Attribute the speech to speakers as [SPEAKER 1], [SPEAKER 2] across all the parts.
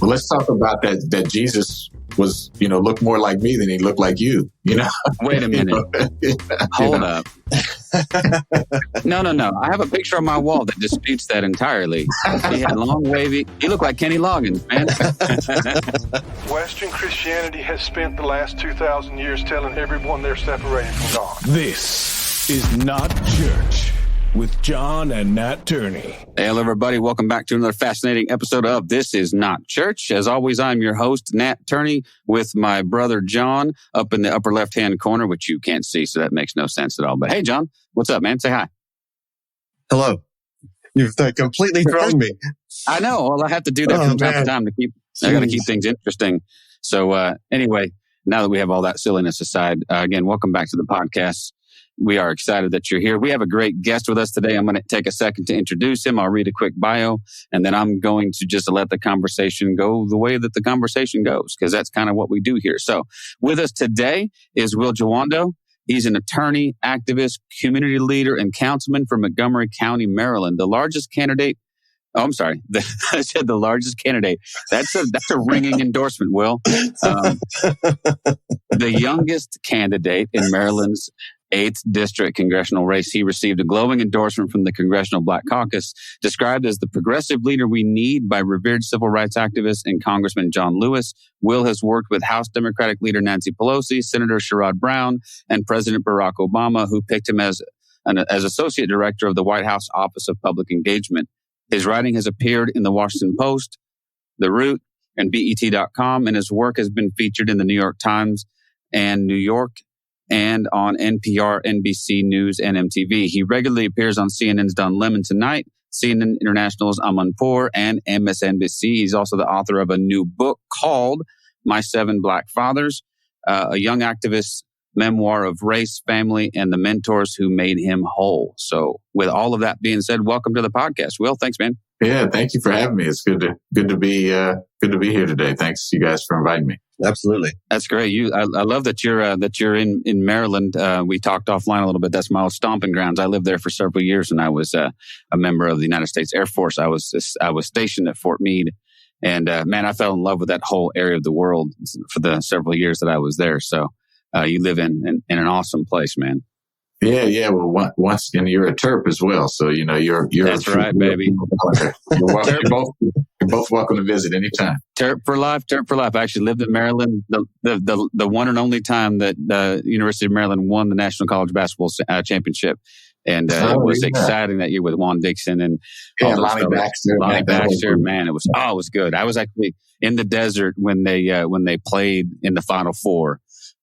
[SPEAKER 1] Well, let's talk about that Jesus was, looked more like me than he looked like you,
[SPEAKER 2] Wait a minute. Hold up. No. I have a picture on my wall that disputes that entirely. He had long, wavy... He looked like Kenny Loggins, man.
[SPEAKER 3] Western Christianity has spent the last 2,000 years telling everyone they're separated from God.
[SPEAKER 4] This is Not Church with John and Nat Turney.
[SPEAKER 2] Hey, hello, everybody. Welcome back to another fascinating episode of This Is Not Church. As always, I'm your host, Nat Turney, with my brother John up in the upper left-hand corner, which you can't see, so that makes no sense at all. But hey, John, what's up, man? Say hi.
[SPEAKER 5] Hello. You've completely thrown me.
[SPEAKER 2] I know. Well, I have to do that from time to time to keep. I got to keep things interesting. So anyway, now that we have all that silliness aside, again, welcome back to the podcast. We are excited that you're here. We have a great guest with us today. I'm going to take a second to introduce him. I'll read a quick bio, and then I'm going to just let the conversation go the way that the conversation goes, because that's kind of what we do here. So with us today is Will Jawando. He's an attorney, activist, community leader, and councilman from Montgomery County, Maryland. The largest candidate. Oh, I'm sorry. I said the largest candidate. That's a ringing endorsement, Will. The youngest candidate in Maryland's 8th District congressional race. He received a glowing endorsement from the Congressional Black Caucus, described as the progressive leader we need by revered civil rights activist and Congressman John Lewis. Will has worked with House Democratic leader Nancy Pelosi, Senator Sherrod Brown, and President Barack Obama, who picked him as Associate Director of the White House Office of Public Engagement. His writing has appeared in the Washington Post, The Root, and BET.com, and his work has been featured in the New York Times and New York and on NPR, NBC News, and MTV. He regularly appears on CNN's Don Lemon Tonight, CNN International's Amanpour, and MSNBC. He's also the author of a new book called My 7 Black Fathers, a young activist's memoir of race, family, and the mentors who made him whole. So with all of that being said, welcome to the podcast. Will, thanks, man.
[SPEAKER 1] Yeah, thank you for having me. It's good to be here today. Thanks, you guys, for inviting me.
[SPEAKER 5] Absolutely,
[SPEAKER 2] that's great. I love that you're in Maryland. We talked offline a little bit. That's my old stomping grounds. I lived there for several years, and I was a member of the United States Air Force. I was stationed at Fort Meade, and man, I fell in love with that whole area of the world for the several years that I was there. So you live in an awesome place, man.
[SPEAKER 1] Yeah. Well, once, and you're a Terp as well, so you're.
[SPEAKER 2] That's right, baby.
[SPEAKER 1] You're both welcome to visit anytime.
[SPEAKER 2] Terp for life. I actually lived in Maryland. The one and only time that the University of Maryland won the National College Basketball Championship, and it was exciting that year with Juan Dixon and
[SPEAKER 1] Lonnie Baxter.
[SPEAKER 2] Man, it was good. I was actually in the desert when they played in the Final Four,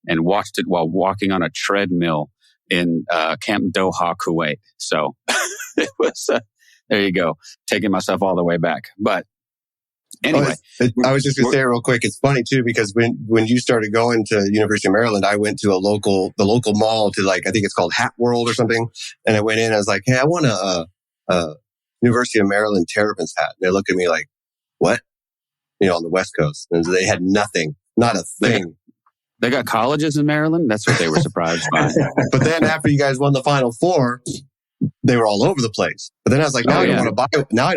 [SPEAKER 2] and watched it while walking on a treadmill in Camp Doha, Kuwait. So it was, there you go, taking myself all the way back. But anyway.
[SPEAKER 5] I was just going to say real quick, it's funny too, because when you started going to University of Maryland, I went to the local mall to, like, I think it's called Hat World or something. And I went in, I was like, hey, I want a University of Maryland Terrapins hat. And they looked at me like, what? On the West Coast. And they had nothing, not a thing.
[SPEAKER 2] They got colleges in Maryland? That's what they were surprised by.
[SPEAKER 5] But then after you guys won the Final Four, they were all over the place. But then I was like, I don't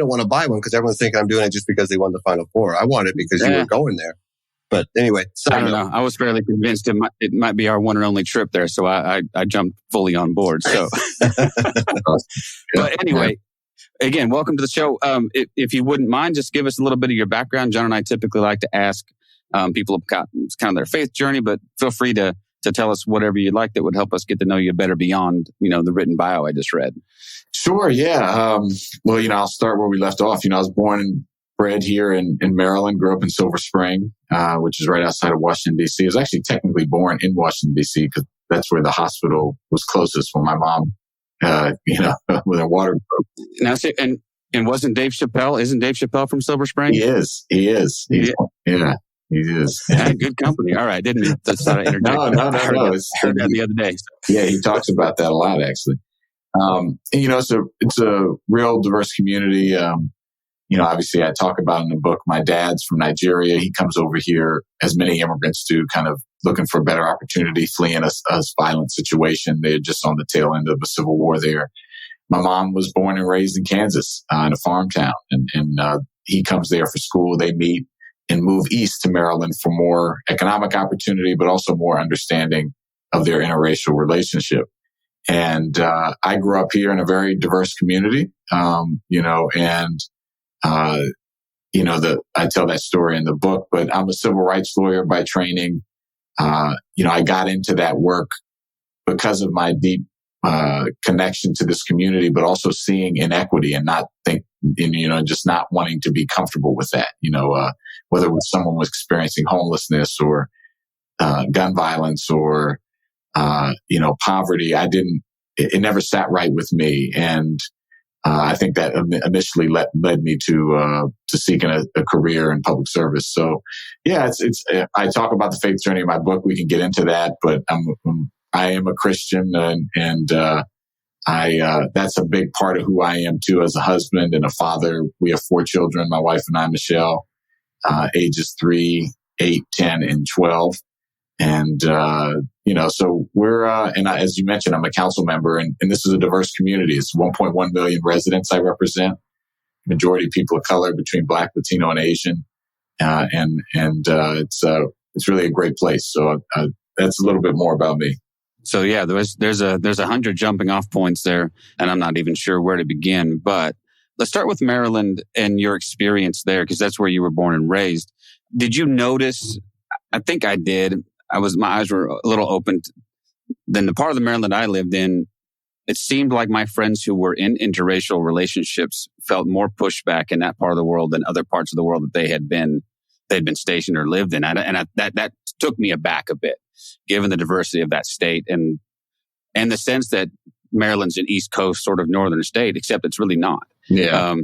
[SPEAKER 5] want to buy one because everyone's thinking I'm doing it just because they won the Final Four. I want it because you were going there. But anyway,
[SPEAKER 2] I don't know. I was fairly convinced it might be our one and only trip there, so I jumped fully on board. So, but anyway, again, welcome to the show. If you wouldn't mind, just give us a little bit of your background. John and I typically like to ask people about kind of their faith journey, but feel free to tell us whatever you'd like that would help us get to know you better beyond, the written bio I just read.
[SPEAKER 1] Sure. Yeah. Well, I'll start where we left off. I was born and bred here in Maryland, grew up in Silver Spring, which is right outside of Washington, D.C. I was actually technically born in Washington, D.C. because that's where the hospital was closest when my mom, with her water broke.
[SPEAKER 2] Now, and wasn't Dave Chappelle, isn't Dave Chappelle from Silver Spring?
[SPEAKER 1] He is. Yeah. He is.
[SPEAKER 2] Yeah, good company. All right. Didn't mean to sort of interject.
[SPEAKER 1] No.
[SPEAKER 2] I heard that the other day. So.
[SPEAKER 1] Yeah, he talks about that a lot, actually. It's a real diverse community. Obviously I talk about in the book, my dad's from Nigeria. He comes over here, as many immigrants do, kind of looking for a better opportunity, fleeing a violent situation. They're just on the tail end of a civil war there. My mom was born and raised in Kansas, in a farm town, and he comes there for school. They meet. and move east to Maryland for more economic opportunity, but also more understanding of their interracial relationship. And I grew up here in a very diverse community, I tell that story in the book, but I'm a civil rights lawyer by training. I got into that work because of my deep connection to this community, but also seeing inequity and just not wanting to be comfortable with that, whether it was someone was experiencing homelessness or gun violence or, poverty. It never sat right with me. And I think that initially led me to seeking a career in public service. So, yeah, I talk about the faith journey in my book. We can get into that, but I am a Christian, and that's a big part of who I am too, as a husband and a father. We have 4 children, my wife and I, Michelle, ages 3, 8, 10, and 12. And, so we're, as you mentioned, I'm a council member, and this is a diverse community. It's 1.1 million residents I represent, majority of people of color between Black, Latino, and Asian. It's really a great place. So that's a little bit more about me.
[SPEAKER 2] So yeah, there's 100 jumping off points there, and I'm not even sure where to begin. But let's start with Maryland and your experience there, because that's where you were born and raised. Did you notice? I think I did. My eyes were a little open. Then the part of the Maryland I lived in, it seemed like my friends who were in interracial relationships felt more pushback in that part of the world than other parts of the world that they'd been stationed or lived in. That took me aback a bit, given the diversity of that state and the sense that Maryland's an East Coast sort of northern state, except it's really not.
[SPEAKER 1] Yeah.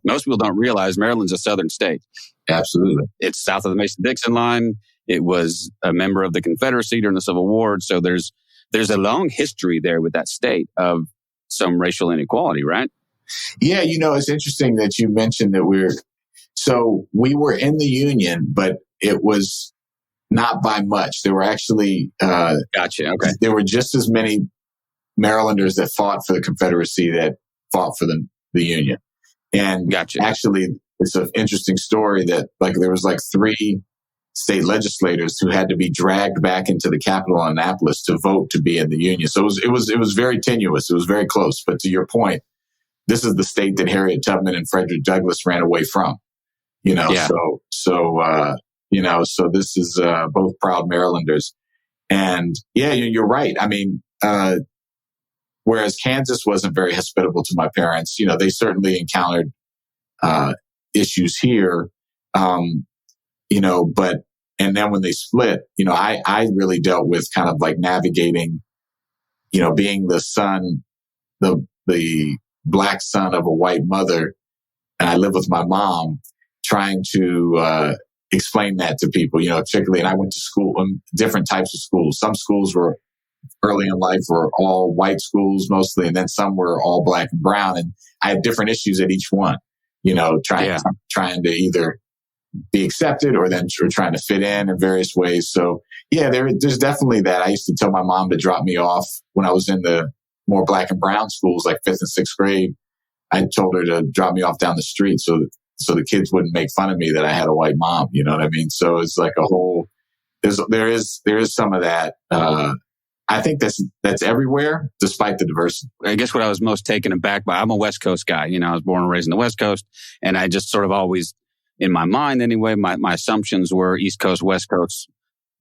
[SPEAKER 2] Most people don't realize Maryland's a southern state.
[SPEAKER 1] Absolutely.
[SPEAKER 2] It's south of the Mason-Dixon line. It was a member of the Confederacy during the Civil War. So there's a long history there with that state of some racial inequality, right?
[SPEAKER 1] Yeah. It's interesting that you mentioned that we were in the Union, but it was not by much. There were actually,
[SPEAKER 2] Gotcha. Okay.
[SPEAKER 1] There were just as many Marylanders that fought for the Confederacy that fought for the Union. And
[SPEAKER 2] Gotcha.
[SPEAKER 1] Actually, it's an interesting story that there was 3 state legislators who had to be dragged back into the Capitol in Annapolis to vote to be in the Union. So it was very tenuous. It was very close. But to your point, this is the state that Harriet Tubman and Frederick Douglass ran away from.
[SPEAKER 2] Yeah.
[SPEAKER 1] So this is both proud Marylanders. And yeah, you're right. I mean, whereas Kansas wasn't very hospitable to my parents, they certainly encountered issues here. And then when they split, I really dealt with kind of navigating, being the son, the Black son of a white mother, and I live with my mom, trying to explain that to people, particularly, and I went to school, different types of schools. Some schools were early in life were all white schools mostly, and then some were all Black and brown. And I had different issues at each one, trying to either be accepted or trying to fit in various ways. So yeah, there's definitely that. I used to tell my mom to drop me off when I was in the more Black and brown schools, like 5th and 6th grade. I told her to drop me off down the street so the kids wouldn't make fun of me that I had a white mom. You know what I mean? So it's like a whole, there is some of that. I think that's everywhere, despite the diversity.
[SPEAKER 2] I guess what I was most taken aback by, I'm a West Coast guy. I was born and raised in the West Coast, and I just sort of always, in my mind anyway, my assumptions were East Coast, West Coast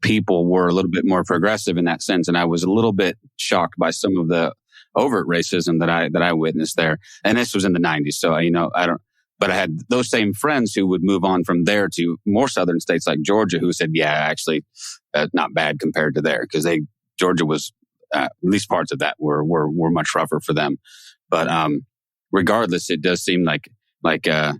[SPEAKER 2] people were a little bit more progressive in that sense. And I was a little bit shocked by some of the overt racism that I witnessed there. And this was in the 90s. So, but I had those same friends who would move on from there to more southern states like Georgia, who said, yeah, actually, not bad compared to there, because Georgia was, at least parts of that were much rougher for them. But regardless, it does seem like that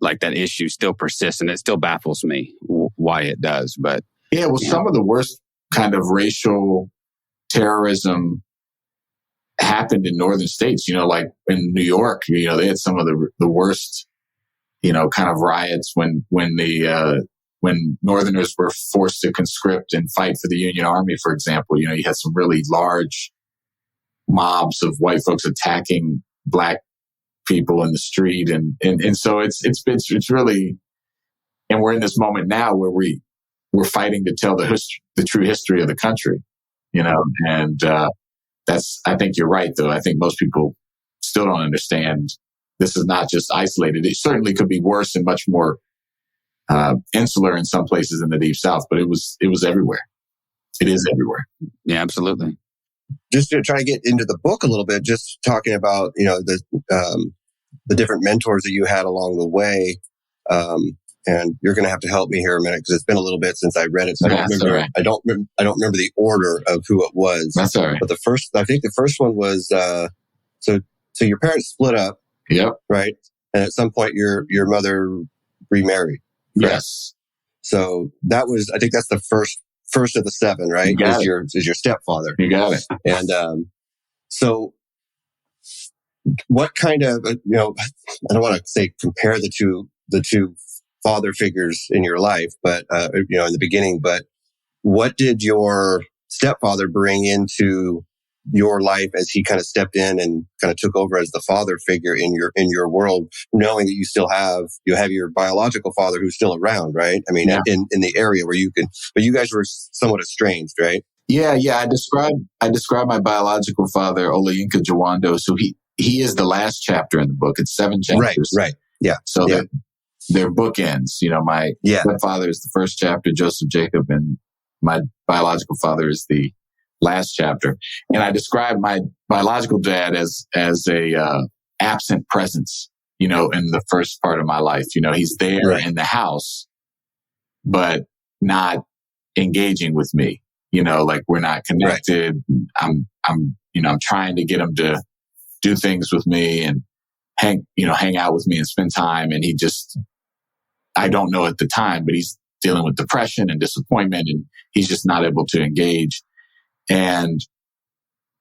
[SPEAKER 2] issue still persists, and it still baffles me why it does. But
[SPEAKER 1] yeah, well, some of the worst kind of racial terrorism happened in northern states. Like in New York, they had some of the worst, kind of riots when Northerners were forced to conscript and fight for the Union Army, for example. You had some really large mobs of white folks attacking Black people in the street, and so it's really, And we're in this moment now where we're fighting to tell the true history of the country, and I think you're right, though. I think most people still don't understand this is not just isolated. It certainly could be worse and much more insular in some places in the Deep South, but it was everywhere. It is everywhere.
[SPEAKER 2] Yeah, absolutely.
[SPEAKER 5] Just to try to get into the book a little bit, just talking about, the different mentors that you had along the way. And you're going to have to help me here a minute because it's been a little bit since I read it. So I don't remember. Right. I don't remember the order of who it was.
[SPEAKER 1] That's all right.
[SPEAKER 5] But I think the first one was, so your parents split up.
[SPEAKER 1] Yep.
[SPEAKER 5] Right. And at some point your mother remarried.
[SPEAKER 1] Right? Yes.
[SPEAKER 5] So I think that's the first of the seven, right? Is your stepfather.
[SPEAKER 1] You got it.
[SPEAKER 5] And, so what kind of, I don't want to say compare the two father figures in your life, but, in the beginning, but what did your stepfather bring into your life as he kind of stepped in and kind of took over as the father figure in your world, knowing that you have your biological father who's still around, right? I mean, yeah. in the area where but you guys were somewhat estranged, right?
[SPEAKER 1] Yeah. I describe my biological father, Will Jawando. So he is the last chapter in the book. It's 7 chapters.
[SPEAKER 5] Right. Yeah.
[SPEAKER 1] So they're bookends. My stepfather is the first chapter, Joseph Jacob, and my biological father is the last chapter. And I describe my biological dad as a absent presence, in the first part of my life. He's there in the house, but not engaging with me. Like we're not connected. Right. I'm trying to get him to do things with me and hang out with me and spend time. And I don't know at the time, but he's dealing with depression and disappointment, and he's just not able to engage. And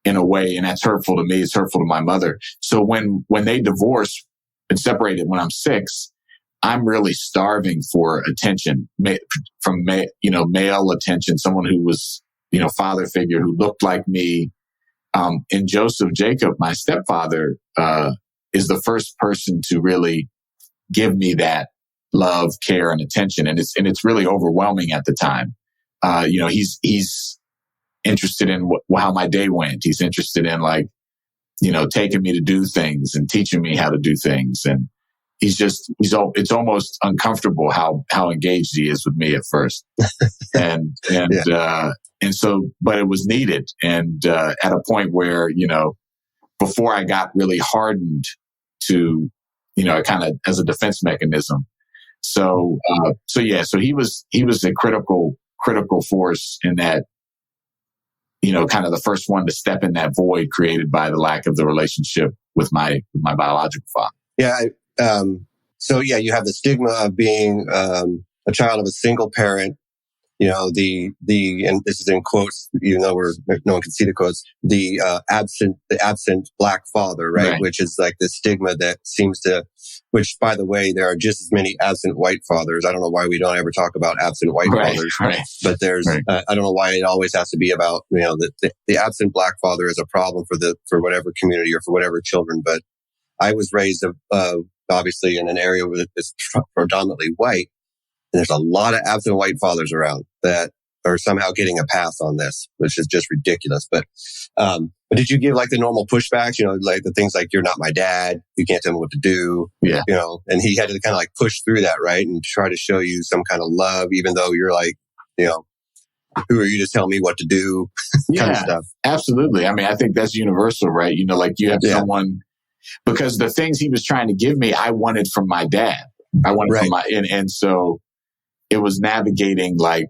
[SPEAKER 1] in a way, and that's hurtful to me, it's hurtful to my mother. So when they divorced and separated when I'm 6, I'm really starving for attention from male attention, someone who was, father figure who looked like me. And Joseph Jacob, my stepfather, is the first person to really give me that love, care, and attention. And it's really overwhelming at the time. He's interested in how my day went. He's interested in taking me to do things and teaching me how to do things. And it's almost uncomfortable how engaged he is with me at first. And so, but it was needed. And, at a point where, before I got really hardened to, kind of as a defense mechanism. So he was a critical force in that, kind of the first one to step in that void created by the lack of the relationship with my biological father.
[SPEAKER 5] Yeah. You have the stigma of being, a child of a single parent, and this is in quotes, even though no one can see the quotes, the absent black father, right? Which is like the stigma that seems to, which by the way, there are just as many absent white fathers. I don't know why we don't ever talk about absent white fathers, but there's, I don't know why it always has to be about, the absent black father is a problem for whatever community or for whatever children. But I was raised, obviously in an area where it's predominantly white. And there's a lot of absent white fathers around that are somehow getting a pass on this, which is just ridiculous. But did you give like the normal pushbacks, like the things like, you're not my dad, you can't tell me what to do, and he had to kind of like push through that, right? And try to show you some kind of love, even though you're like, who are you to tell me what to do? Kind of stuff.
[SPEAKER 1] Absolutely. I mean, I think that's universal, right? Like you have someone, because the things he was trying to give me, I wanted from my dad. I wanted from and so it was navigating like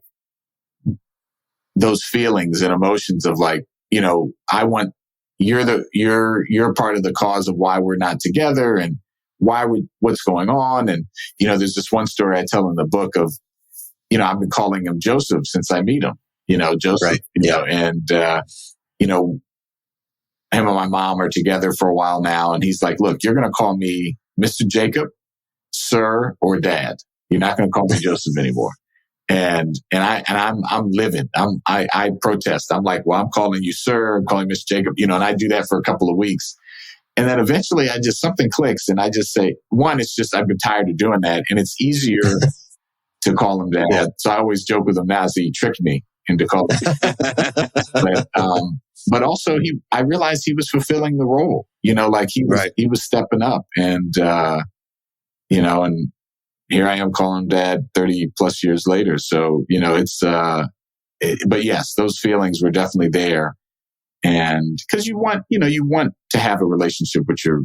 [SPEAKER 1] those feelings and emotions of like, I want, you're part of the cause of why we're not together and what's going on. And, there's this one story I tell in the book of, I've been calling him Joseph since I meet him, Joseph, and, him and my mom are together for a while now. And he's like, look, you're going to call me Mr. Jacob, sir, or dad. You're not going to call me Joseph anymore. And I'm livid. I protest. I'm like, well, I'm calling you sir. I'm calling Mr. Jacob, and I do that for a couple of weeks. And then eventually something clicks and I just say, one, it's just, I've been tired of doing that. And it's easier to call him dad. Yeah. So I always joke with him now, so he tricked me into calling him. But also I realized he was fulfilling the role, like he was stepping up and, and here I am calling him dad 30 plus years later. So, but yes, those feelings were definitely there. And because you want to have a relationship with your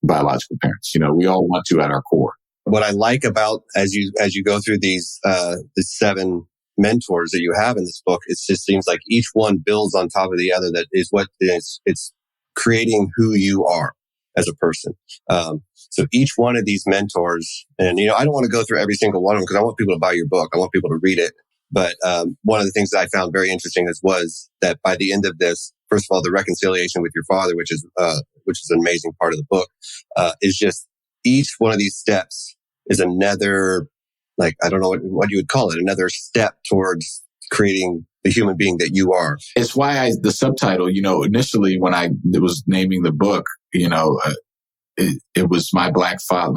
[SPEAKER 1] biological parents. We all want to at our core.
[SPEAKER 5] What I like about as you go through the 7 mentors that you have in this book, it just seems like each one builds on top of the other. That is what it's creating who you are as a person. So each one of these mentors, and I don't want to go through every single one of them because I want people to buy your book. I want people to read it. But one of the things that I found very interesting was that by the end of this, first of all, the reconciliation with your father, which is an amazing part of the book, is just each one of these steps is another, I don't know what you would call it, another step towards creating the human being that you are.
[SPEAKER 1] It's why the subtitle, initially when I was naming the book, it was my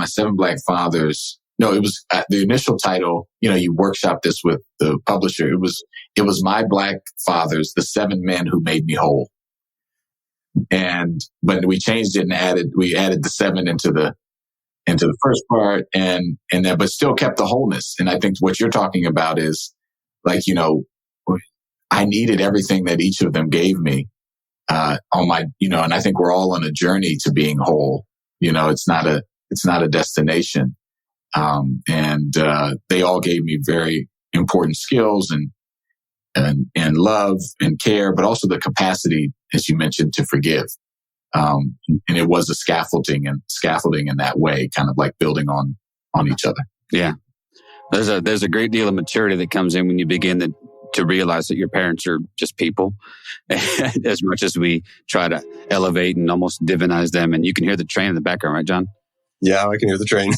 [SPEAKER 1] 7 Black fathers. No, it was the initial title. You workshop this with the publisher. It was my Black fathers, the 7 men who made me whole. But we changed it and added the 7 into the first part and then, but still kept the wholeness. And I think what you're talking about is I needed everything that each of them gave me, on my, and I think we're all on a journey to being whole. It's not a destination. And they all gave me very important skills and love and care, but also the capacity, as you mentioned, to forgive. And it was a scaffolding in that way, kind of like building on each other.
[SPEAKER 2] Yeah. There's a great deal of maturity that comes in when you begin to realize that your parents are just people, as much as we try to elevate and almost divinize them. And you can hear the train in the background, right, John?
[SPEAKER 5] Yeah, I can hear the train.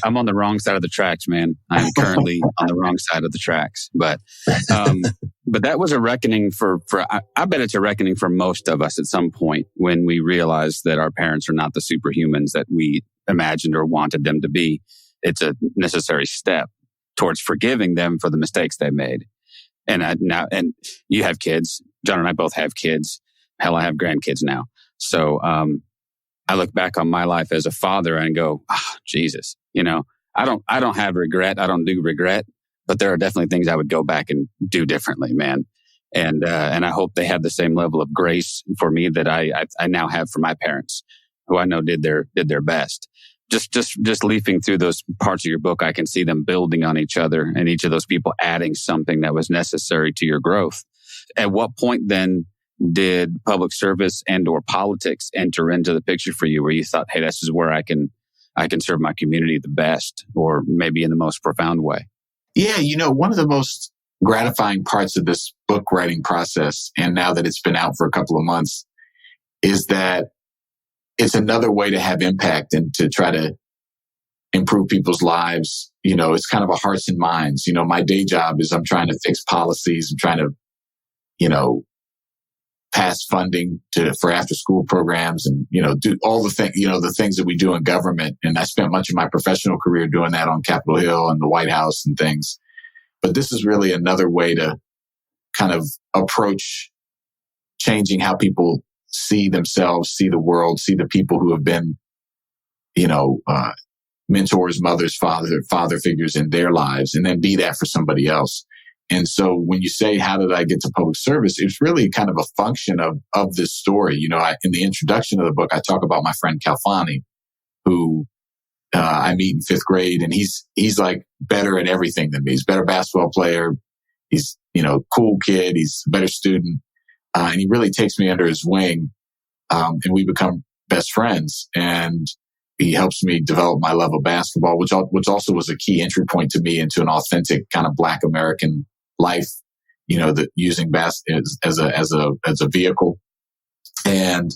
[SPEAKER 2] I'm on the wrong side of the tracks, man. I am currently on the wrong side of the tracks. But that was a reckoning I bet it's a reckoning for most of us at some point when we realize that our parents are not the superhumans that we imagined or wanted them to be. It's a necessary step towards forgiving them for the mistakes they made. And you have kids. John and I both have kids. Hell, I have grandkids now. So, I look back on my life as a father and go, Jesus, I don't have regret. I don't do regret, but there are definitely things I would go back and do differently, man. And I hope they have the same level of grace for me that I now have for my parents, who I know did their best. Just leafing through those parts of your book, I can see them building on each other and each of those people adding something that was necessary to your growth. At what point then did public service and or politics enter into the picture for you, where you thought, hey, this is where I can serve my community the best, or maybe in the most profound way?
[SPEAKER 1] Yeah, one of the most gratifying parts of this book writing process, and now that it's been out for a couple of months, is that it's another way to have impact and to try to improve people's lives. It's kind of a hearts and minds. My day job is I'm trying to fix policies. I'm trying to, pass funding for after school programs and, do all the things, the things that we do in government. And I spent much of my professional career doing that on Capitol Hill and the White House and things. But this is really another way to kind of approach changing how people see themselves, see the world, see the people who have been, mentors, mothers, father figures in their lives, and then be that for somebody else. And so when you say, how did I get to public service? It's really kind of a function of this story. In the introduction of the book, I talk about my friend Kalfani, who I meet in 5th grade, and he's like better at everything than me. He's a better basketball player. He's, cool kid. He's a better student. And he really takes me under his wing. And we become best friends. And he helps me develop my love of basketball, which also was a key entry point to me into an authentic kind of Black American life, that using basketball as a vehicle. And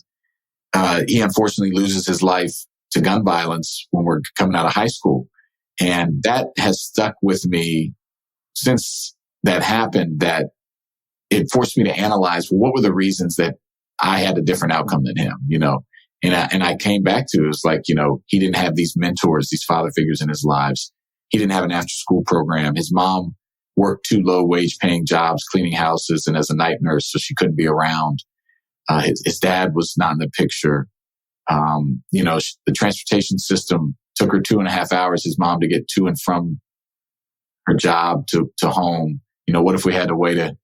[SPEAKER 1] he unfortunately loses his life to gun violence when we're coming out of high school. And that has stuck with me since that happened, that it forced me to analyze what were the reasons that I had a different outcome than him, And I came back to it was like, he didn't have these mentors, these father figures in his lives. He didn't have an after school program. His mom worked 2 low wage paying jobs, cleaning houses and as a night nurse, so she couldn't be around. His dad was not in the picture. The transportation system took her 2.5 hours, his mom, to get to and from her job to home. What if we had a way to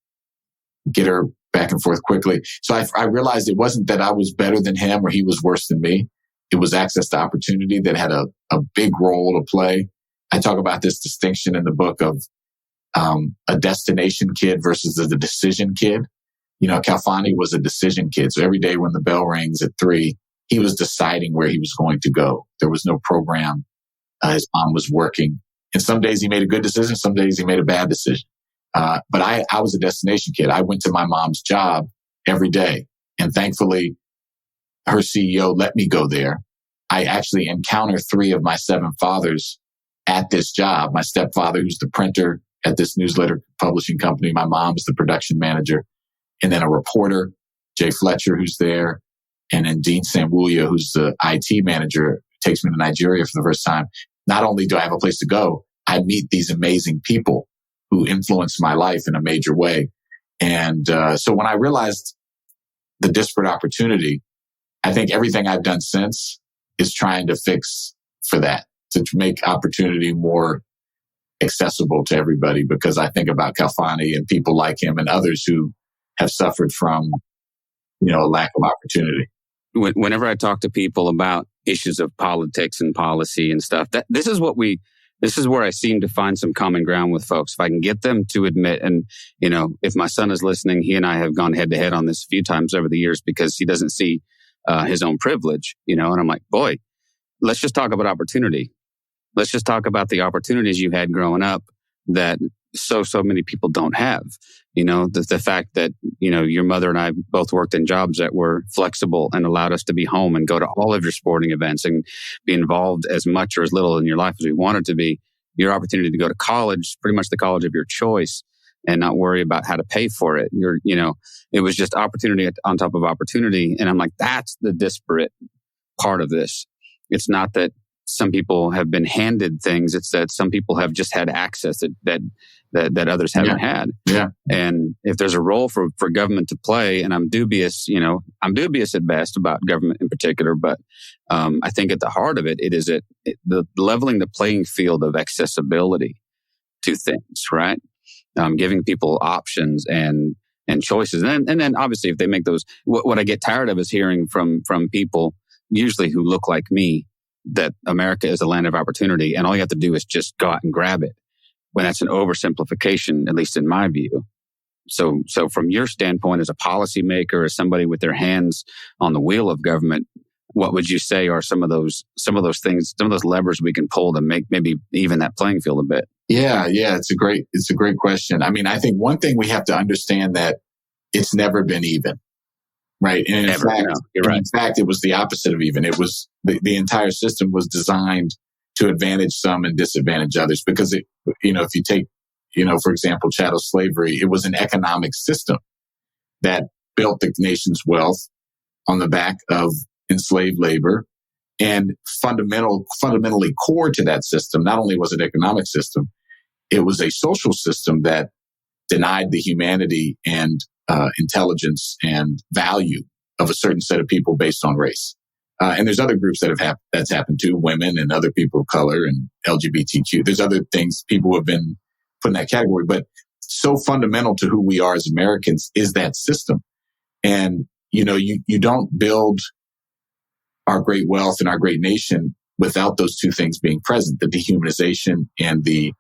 [SPEAKER 1] get her back and forth quickly? So I realized it wasn't that I was better than him or he was worse than me. It was access to opportunity that had a big role to play. I talk about this distinction in the book of a destination kid versus the decision kid. Calfani was a decision kid. So every day when the bell rings at 3, he was deciding where he was going to go. There was no program. His mom was working. And some days he made a good decision. Some days he made a bad decision. But I was a destination kid. I went to my mom's job every day. And thankfully, her CEO let me go there. I actually encountered 3 of my 7 fathers at this job. My stepfather, who's the printer at this newsletter publishing company. My mom's the production manager. And then a reporter, Jay Fletcher, who's there. And then Dean Samwuya, who's the IT manager, takes me to Nigeria for the first time. Not only do I have a place to go, I meet these amazing people who influenced my life in a major way. And so when I realized the disparate opportunity, I think everything I've done since is trying to fix for that, to make opportunity more accessible to everybody, because I think about Calfani and people like him and others who have suffered from, a lack of opportunity.
[SPEAKER 2] Whenever I talk to people about issues of politics and policy and stuff, this is where I seem to find some common ground with folks. If I can get them to admit, and, if my son is listening, he and I have gone head to head on this a few times over the years because he doesn't see his own privilege, and I'm like, boy, let's just talk about opportunity. Let's just talk about the opportunities you had growing up that so many people don't have. The fact that, your mother and I both worked in jobs that were flexible and allowed us to be home and go to all of your sporting events and be involved as much or as little in your life as we wanted to be. Your opportunity to go to college, pretty much the college of your choice, and not worry about how to pay for it. It was just opportunity on top of opportunity. And I'm like, that's the disparate part of this. It's not that some people have been handed things. It's that some people have just had access that others haven't had.
[SPEAKER 1] Yeah.
[SPEAKER 2] And if there's a role for government to play, and I'm dubious at best about government in particular, but I think at the heart of it is the leveling the playing field of accessibility to things, right? Giving people options and choices. And then obviously if they make those, what I get tired of is hearing from people, usually who look like me, that America is a land of opportunity and all you have to do is just go out and grab it, when that's an oversimplification, at least in my view. So from your standpoint as a policymaker, as somebody with their hands on the wheel of government, what would you say are some of those things, some of those levers we can pull to make maybe even that playing field a bit?
[SPEAKER 1] Yeah. It's a great question. I mean, I think one thing we have to understand that it's never been even. Right. And in fact, it was the opposite of even. It was the entire system was designed to advantage some and disadvantage others, because if you take, for example, chattel slavery, it was an economic system that built the nation's wealth on the back of enslaved labor. And fundamentally core to that system, not only was it an economic system, it was a social system that denied the humanity and intelligence and value of a certain set of people based on race. And there's other groups that's happened to, women and other people of color and LGBTQ. There's other things people have been put in that category, but so fundamental to who we are as Americans is that system. And, you don't build our great wealth and our great nation without those two things being present, the dehumanization and the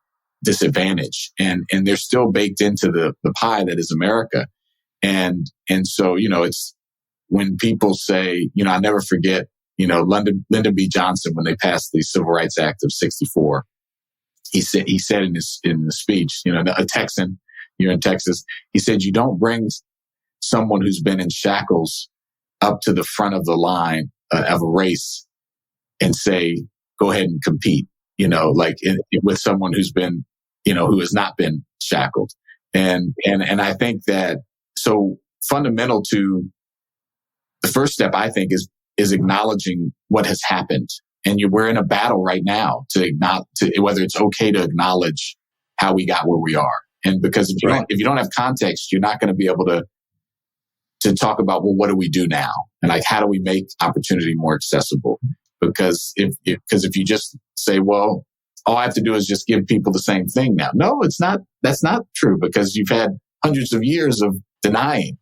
[SPEAKER 1] disadvantage. And they're still baked into the pie that is America. And so, it's when people say, I never forget, Lyndon B. Johnson, when they passed the Civil Rights Act of 1964, he said in the speech, a Texan, you're in Texas, he said, you don't bring someone who's been in shackles up to the front of the line of a race and say, go ahead and compete, with someone who's been, who has not been shackled. And I think that, so fundamental to the first step, I think, is acknowledging what has happened we're in a battle right now to whether it's okay to acknowledge how we got where we are. And because if you don't have context, you're not going to be able to talk about, well, what do we do now? And like, how do we make opportunity more accessible? Because if you just say, well, all I have to do is just give people the same thing now. No, it's not. That's not true, because you've had hundreds of years of denying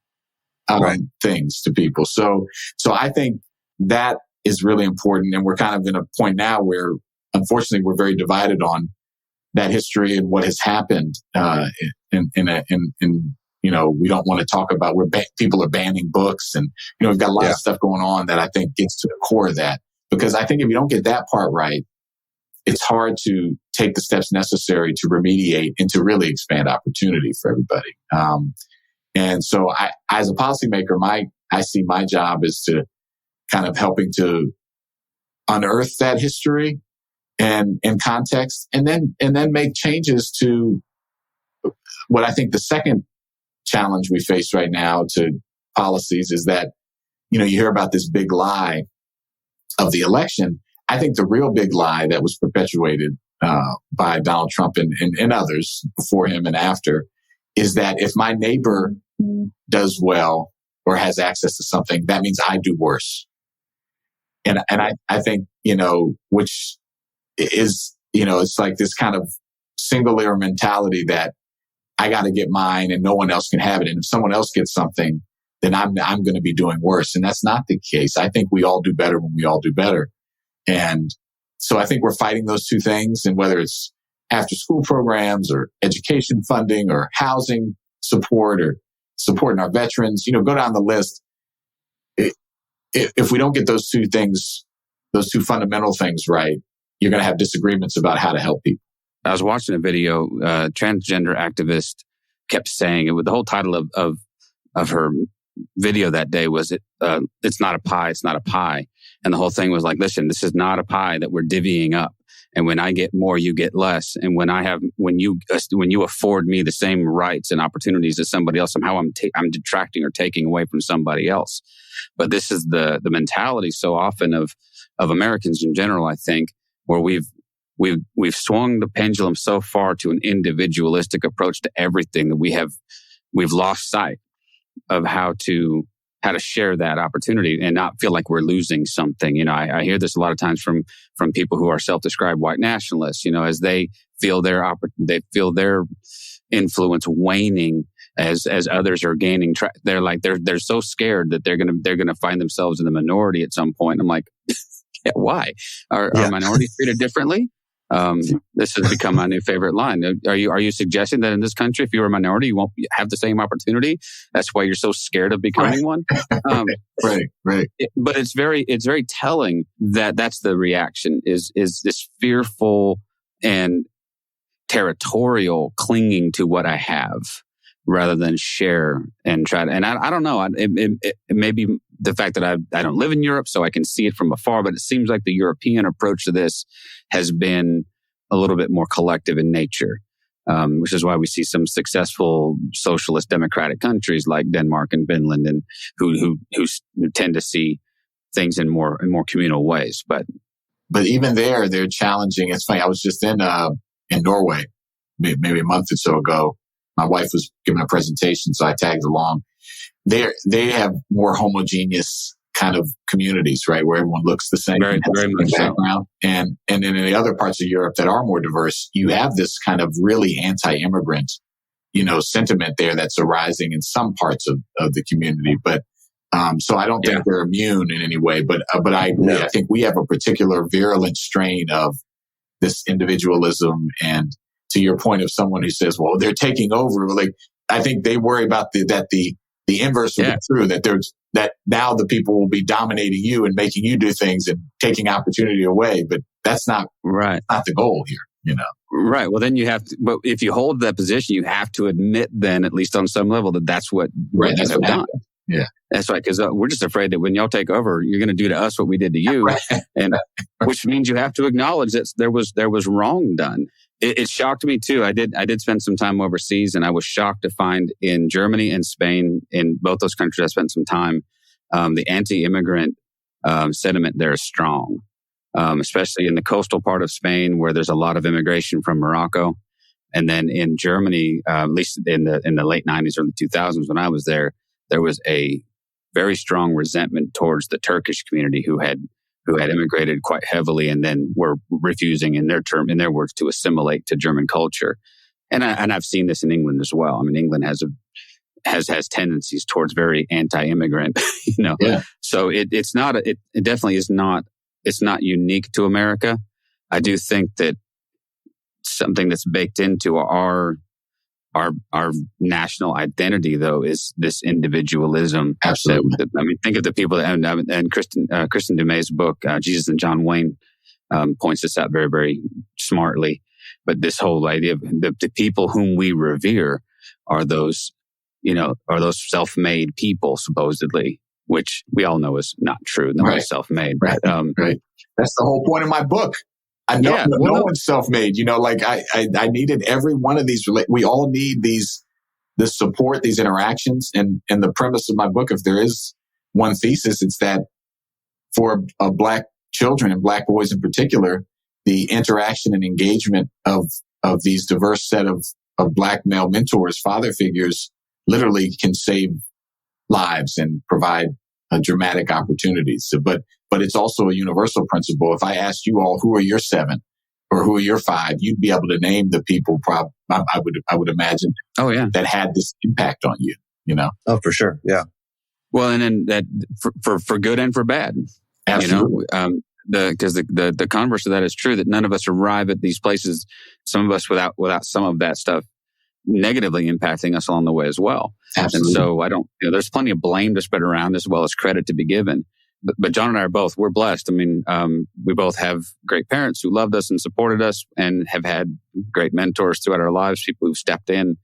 [SPEAKER 1] things to people. So I think that is really important. And we're kind of in a point now where, unfortunately, we're very divided on that history and what has happened. We don't want to talk about people are banning books, and we've got a lot of stuff going on that I think gets to the core of that. Because I think if you don't get that part right, it's hard to take the steps necessary to remediate and to really expand opportunity for everybody. And so I, as a policymaker, I see my job is to kind of helping to unearth that history and context, and then make changes to what I think the second challenge we face right now to policies is that, you hear about this big lie of the election. I think the real big lie that was perpetuated by Donald Trump and others before him and after is that if my neighbor does well or has access to something, that means I do worse. And I think, which is, it's like this kind of singular mentality that I got to get mine and no one else can have it. And if someone else gets something, then I'm going to be doing worse. And that's not the case. I think we all do better when we all do better. And so I think we're fighting those two things. And whether it's after school programs or education funding or housing support or supporting our veterans, go down the list. If we don't get those two things, those two fundamental things right, you're going to have disagreements about how to help people.
[SPEAKER 2] I was watching a video, transgender activist kept saying it. The whole title of her video that day was it's not a pie, it's not a pie. And the whole thing was like, listen, this is not a pie that we're divvying up. And when I get more, you get less. And when you afford me the same rights and opportunities as somebody else, somehow I'm detracting or taking away from somebody else. But this is the mentality so often of Americans in general, I think, where we've swung the pendulum so far to an individualistic approach to everything that we've lost sight of how to share that opportunity and not feel like we're losing something. I hear this a lot of times from people who are self-described white nationalists, as they feel their influence waning as others are gaining they're like, they're so scared that they're going to find themselves in the minority at some point. I'm like, yeah, why? Are minorities treated differently? This has become my new favorite line. Are you suggesting that in this country, if you're a minority, you won't have the same opportunity? That's why you're so scared of becoming one.
[SPEAKER 1] Right.
[SPEAKER 2] But it's very telling that that's the reaction is this fearful and territorial clinging to what I have rather than share and try to. And I don't know. It may be the fact that I don't live in Europe, so I can see it from afar, but it seems like the European approach to this has been a little bit more collective in nature, which is why we see some successful socialist democratic countries like Denmark and Finland, and who tend to see things in more communal ways. But
[SPEAKER 1] even there, they're challenging. It's funny. I was just in Norway maybe a month or so ago. My wife was giving a presentation, so I tagged along. They have more homogeneous kind of communities, right, where everyone looks the same,
[SPEAKER 2] very much
[SPEAKER 1] background. So. And in the other parts of Europe that are more diverse, you have this kind of really anti-immigrant, sentiment there that's arising in some parts of the community. But so I don't think they're immune in any way. But I agree. No. I think we have a particular virulent strain of this individualism. And to your point of someone who says, well, they're taking over, like, I think they worry about the inverse will be true, that now the people will be dominating you and making you do things and taking opportunity away. But that's not not the goal here,
[SPEAKER 2] Right. Well, then you have to, but if you hold that position, you have to admit then, at least on some level, that's what you have done.
[SPEAKER 1] Yeah.
[SPEAKER 2] That's right. Because we're just afraid that when y'all take over, you're going to do to us what we did to you. And which means you have to acknowledge that there was wrong done. It shocked me too. I did spend some time overseas, and I was shocked to find in Germany and Spain, in both those countries I spent some time, the anti-immigrant sentiment there is strong. especially in the coastal part of Spain where there's a lot of immigration from Morocco. And then in Germany, at least in the late 90s, early 2000s, when I was there was a very strong resentment towards the Turkish community who had immigrated quite heavily and then were refusing, in their words, to assimilate to German culture. And I've seen this in England as well. I mean, England has tendencies towards very anti-immigrant,
[SPEAKER 1] Yeah.
[SPEAKER 2] So it definitely is not. It's not unique to America. I do think that something that's baked into our national identity, though, is this individualism.
[SPEAKER 1] Absolutely.
[SPEAKER 2] Think of the people that, and Kristen Dumais' book, Jesus and John Wayne, points this out very, very smartly. But this whole idea of the people whom we revere are those self-made people, supposedly, which we all know is not true. Nobody's self-made.
[SPEAKER 1] Right. Right. That's the whole point of my book. No one's self-made. I needed every one of these. We all need this support, these interactions. And the premise of my book, if there is one thesis, it's that for Black children and Black boys in particular, the interaction and engagement of these diverse set of Black male mentors, father figures, literally can save lives and provide dramatic opportunities. But it's also a universal principle. If I asked you all, who are your 7 or who are your 5, you'd be able to name the people. I would imagine. Oh yeah, that had this impact on you.
[SPEAKER 5] Oh, for sure. Yeah.
[SPEAKER 2] Well, and then that for good and for bad.
[SPEAKER 1] Absolutely.
[SPEAKER 2] Because the converse of that is true, that none of us arrive at these places. Some of us without some of that stuff negatively impacting us along the way as well.
[SPEAKER 1] Absolutely.
[SPEAKER 2] And so there's plenty of blame to spread around as well as credit to be given. But John and I we're blessed. I mean, we both have great parents who loved us and supported us and have had great mentors throughout our lives, people who've stepped in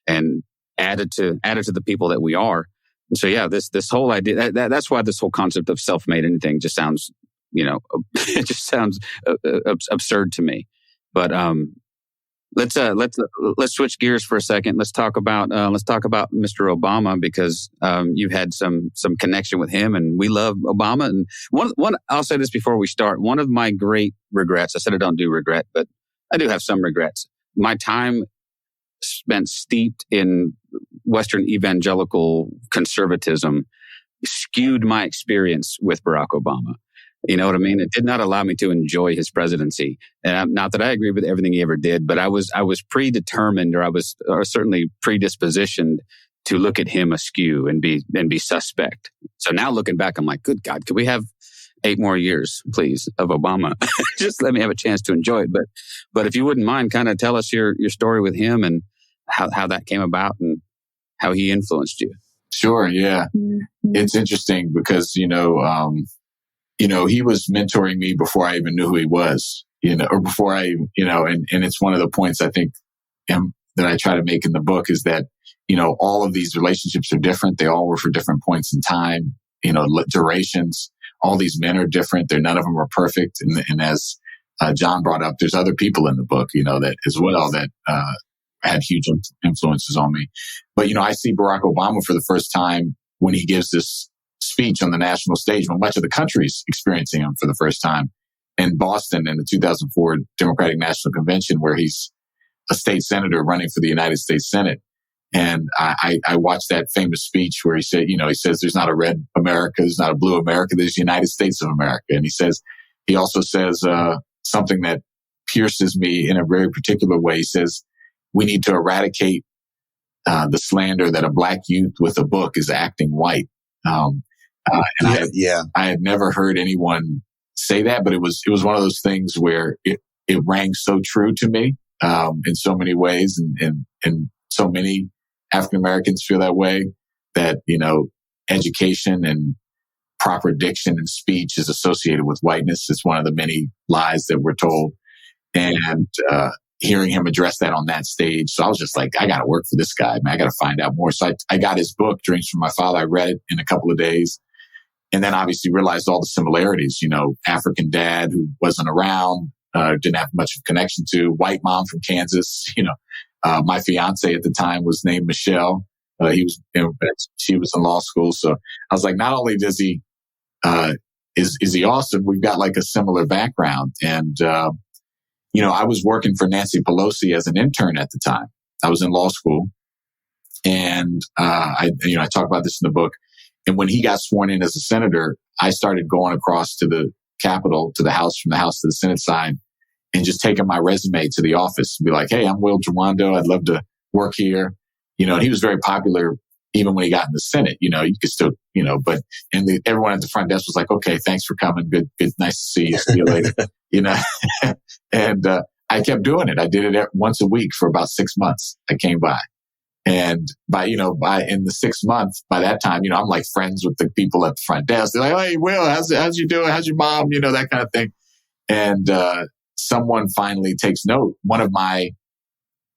[SPEAKER 2] and added to the people that we are. And so, yeah, this whole idea, that's why this whole concept of self-made anything just sounds, it just sounds absurd to me. But, let's switch gears for a second. Let's talk about Mr. Obama, because you've had some connection with him, and we love Obama. And one I'll say this before we start. One of my great regrets. I said I don't do regret, but I do have some regrets. My time spent steeped in Western evangelical conservatism skewed my experience with Barack Obama. You know what I mean? It did not allow me to enjoy his presidency. And not that I agree with everything he ever did, but I was predetermined, or certainly predispositioned to look at him askew and be suspect. So now looking back, I'm like, good God, could we have 8 more years, please, of Obama? Just let me have a chance to enjoy it. But if you wouldn't mind, kind of tell us your story with him and how that came about and how he influenced you.
[SPEAKER 1] Sure. Yeah. Mm-hmm. It's interesting because, he was mentoring me before I even knew who he was, or before I, and it's one of the points I think that I try to make in the book is that, all of these relationships are different. They all were for different points in time, durations. All these men are different. None of them are perfect. And as John brought up, there's other people in the book, that as well that had huge influences on me. But, I see Barack Obama for the first time when he gives this speech on the national stage when much of the country's experiencing him for the first time in Boston in the 2004 Democratic National Convention, where he's a state senator running for the United States Senate. And I watched that famous speech where he said, he says, there's not a red America, there's not a blue America, there's the United States of America. And he also says something that pierces me in a very particular way. He says, we need to eradicate the slander that a Black youth with a book is acting white. I had never heard anyone say that, but it was one of those things where it rang so true to me in so many ways, and so many African Americans feel that way, that education and proper diction and speech is associated with whiteness. It's one of the many lies that we're told, and hearing him address that on that stage. So I was just like, I got to work for this guy, man. I got to find out more. So I got his book, Dreams from My Father. I read it in a couple of days. And then obviously realized all the similarities, African dad who wasn't around, didn't have much of a connection to, white mom from Kansas. My fiance at the time was named Michelle. She was in law school. So I was like, not only does he, is he awesome? We've got like a similar background. And, I was working for Nancy Pelosi as an intern at the time. I was in law school. And, I talk about this in the book. And when he got sworn in as a senator, I started going across to the Capitol, to the House, from the House to the Senate side, and just taking my resume to the office and be like, hey, I'm Will Jawando. I'd love to work here. And he was very popular even when he got in the Senate. You could still, everyone at the front desk was like, okay, thanks for coming. Good, nice to see you. See you later. And, I kept doing it. I did it once a week for about 6 months. I came by. And by in the 6th month, by that time, I'm like friends with the people at the front desk. They're like, hey, Will, how's you doing? How's your mom? That kind of thing. And, someone finally takes note. One of my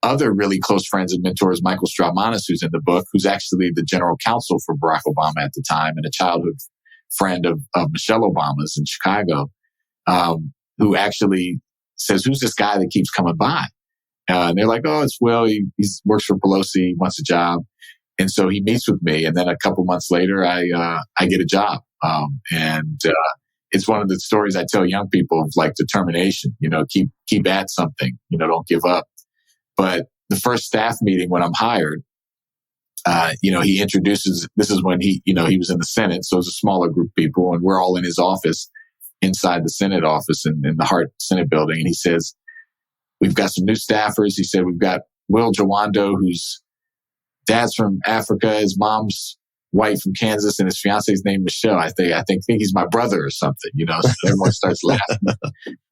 [SPEAKER 1] other really close friends and mentors, Michael Straumanis, who's in the book, who's actually the general counsel for Barack Obama at the time and a childhood friend of Michelle Obama's in Chicago, who actually says, who's this guy that keeps coming by? And they're like, oh, it's Will. He works for Pelosi, wants a job. And so he meets with me. And then a couple months later, I get a job. It's one of the stories I tell young people of like determination, keep at something, don't give up. But the first staff meeting when I'm hired, he introduces, this is when he was in the Senate. So it was a smaller group of people and we're all in his office inside the Senate office in the Hart Senate building. And he says, we've got some new staffers. He said, we've got Will Jawando, whose dad's from Africa. His mom's white from Kansas and his fiance's named Michelle. I think he's my brother or something, so everyone starts laughing.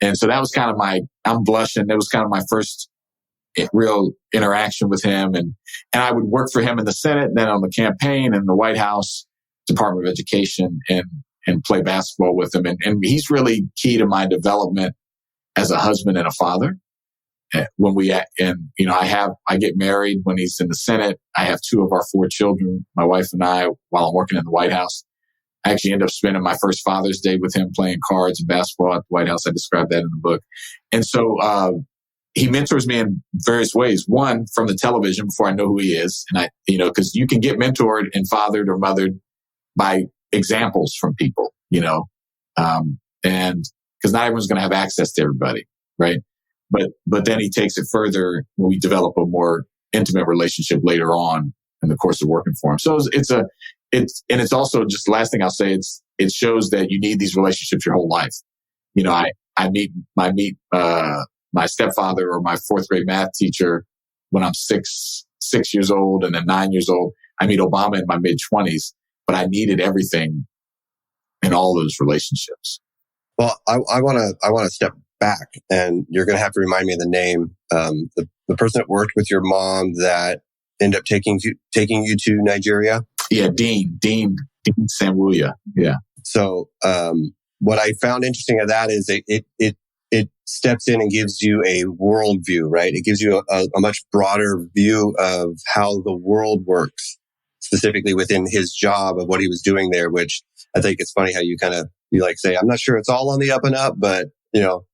[SPEAKER 1] And so that was kind of I'm blushing. That was kind of my first real interaction with him. And I would work for him in the Senate, then on the campaign in the White House, Department of Education, and play basketball with him. And he's really key to my development as a husband and a father. I get married when he's in the Senate. I have 2 of our 4 children, my wife and I, while I'm working in the White House. I actually end up spending my first Father's Day with him playing cards and basketball at the White House. I described that in the book. And so, he mentors me in various ways. One, from the television before I know who he is. And cause you can get mentored and fathered or mothered by examples from people, and cause not everyone's going to have access to everybody. Right. But then he takes it further when we develop a more intimate relationship later on in the course of working for him. So it's also just the last thing I'll say, it shows that you need these relationships your whole life. I meet my stepfather or my 4th grade math teacher when I'm 6 years old and then 9 years old. I meet Obama in my mid-20s, but I needed everything in all those relationships.
[SPEAKER 5] Well, I want to step back, and you're going to have to remind me of the name. The person that worked with your mom that ended up taking you to Nigeria.
[SPEAKER 1] Yeah, Dean Samwuya. Yeah.
[SPEAKER 5] So, what I found interesting of that is it steps in and gives you a worldview, right? It gives you a much broader view of how the world works, specifically within his job of what he was doing there, which I think it's funny how you say, I'm not sure it's all on the up and up, but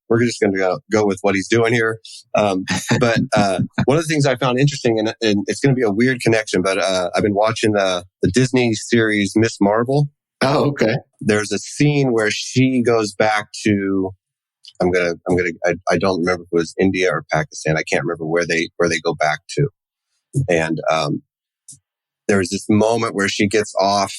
[SPEAKER 5] we're just going to go with what he's doing here. But one of the things I found interesting, and it's going to be a weird connection, but I've been watching the Disney series Miss Marvel.
[SPEAKER 1] Oh, okay.
[SPEAKER 5] There's a scene where she goes back to, I don't remember if it was India or Pakistan. I can't remember where they go back to. And there's this moment where she gets off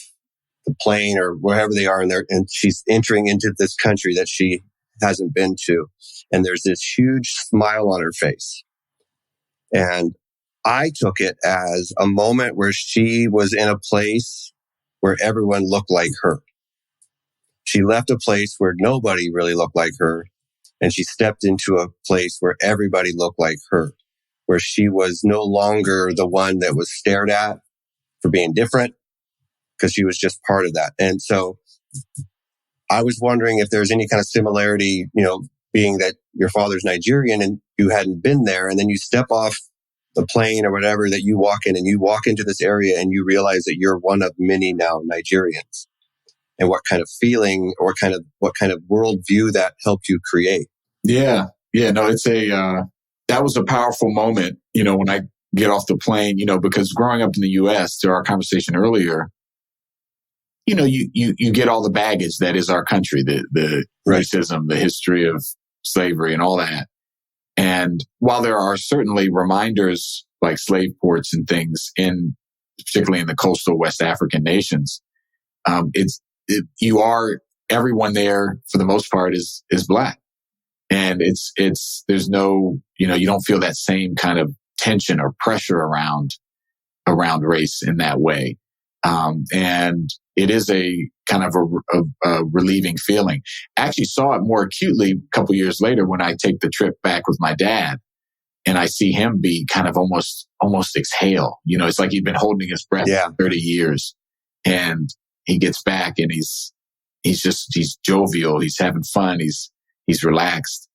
[SPEAKER 5] the plane or wherever they are, and she's entering into this country that she hasn't been to. And there's this huge smile on her face. And I took it as a moment where she was in a place where everyone looked like her. She left a place where nobody really looked like her. And she stepped into a place where everybody looked like her, where she was no longer the one that was stared at for being different, because she was just part of that. And so I was wondering if there's any kind of similarity, being that your father's Nigerian and you hadn't been there, and then you step off the plane or whatever, that you walk in and you walk into this area and you realize that you're one of many now Nigerians, and what kind of feeling or what kind of worldview that helped you create.
[SPEAKER 1] Yeah. No, that was a powerful moment, when I get off the plane, because growing up in the U.S., to our conversation earlier, you get all the baggage that is our country, the racism, the history of slavery and all that. And while there are certainly reminders like slave ports and things particularly in the coastal West African nations, everyone there for the most part is Black. And there's no, you don't feel that same kind of tension or pressure around race in that way. And it is a kind of a relieving feeling. I actually saw it more acutely a couple years later when I take the trip back with my dad and I see him be kind of almost exhale. It's like he'd been holding his breath for 30 years and he gets back and he's jovial. He's having fun. He's relaxed.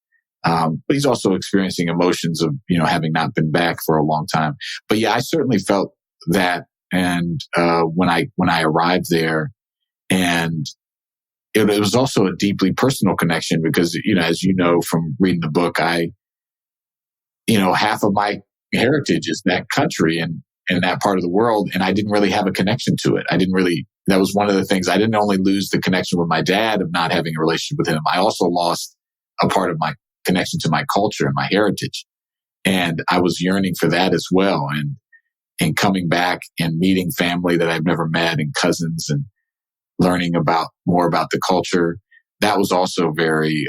[SPEAKER 1] But he's also experiencing emotions of, having not been back for a long time. But yeah, I certainly felt that. And, when I arrived there, and it was also a deeply personal connection because, as you know, from reading the book, half of my heritage is that country and that part of the world. And I didn't really have a connection to it. That was one of the things. I didn't only lose the connection with my dad of not having a relationship with him. I also lost a part of my connection to my culture and my heritage. And I was yearning for that as well. And coming back and meeting family that I've never met and cousins and learning more about the culture, that was also very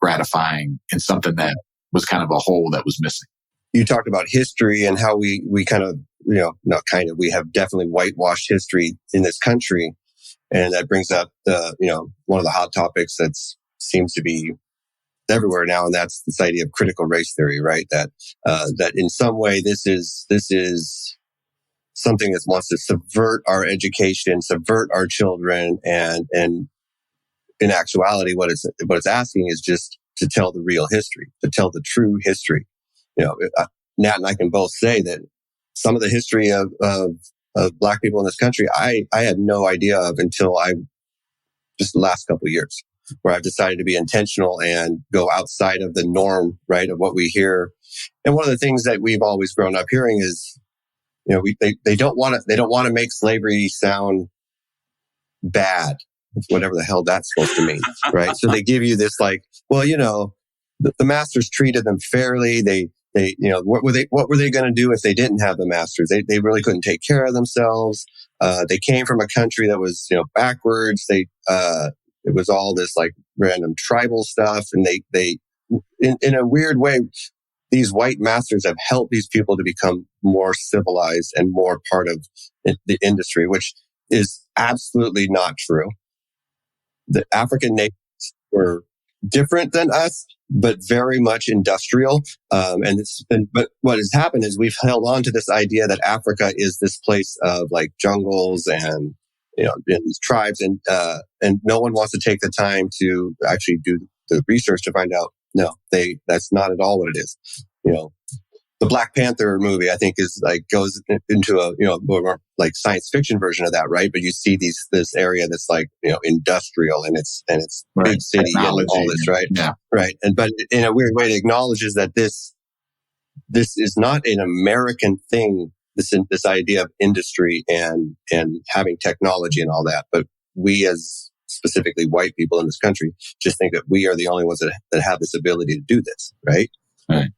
[SPEAKER 1] gratifying and something that was kind of a hole that was missing.
[SPEAKER 5] You talked about history and how we kind of, we have definitely whitewashed history in this country. And that brings up one of the hot topics that seems to be everywhere now. And that's this idea of critical race theory, right? That in some way, this is something that wants to subvert our education, subvert our children. And in actuality, what it's asking is just to tell the real history, to tell the true history. Nat and I can both say that some of the history of Black people in this country, I had no idea of until just the last couple of years, where I've decided to be intentional and go outside of the norm, right, of what we hear. And one of the things that we've always grown up hearing is, they don't want to make slavery sound bad, whatever the hell that's supposed to mean, right? So they give you this the masters treated them fairly. What were they going to do if they didn't have the masters? They really couldn't take care of themselves. They came from a country that was, backwards. It was all this like random tribal stuff. And they in a weird way, these white masters have helped these people to become more civilized and more part of the industry, which is absolutely not true. The African nations were different than us, but very much industrial. But what has happened is we've held on to this idea that Africa is this place of like jungles and, these tribes, and no one wants to take the time to actually do the research to find out. No, that's not at all what it is. The Black Panther movie, I think, is like goes into a more like science fiction version of that, right? But you see this area that's like industrial and it's
[SPEAKER 1] right.
[SPEAKER 5] Big city
[SPEAKER 1] Technology
[SPEAKER 5] and all this, right?
[SPEAKER 1] Yeah.
[SPEAKER 5] Right. But in a weird way, it acknowledges that this is not an American thing. This idea of industry and having technology and all that, but we as specifically white people in this country just think that we are the only ones that have this ability to do this, right?
[SPEAKER 1] Right.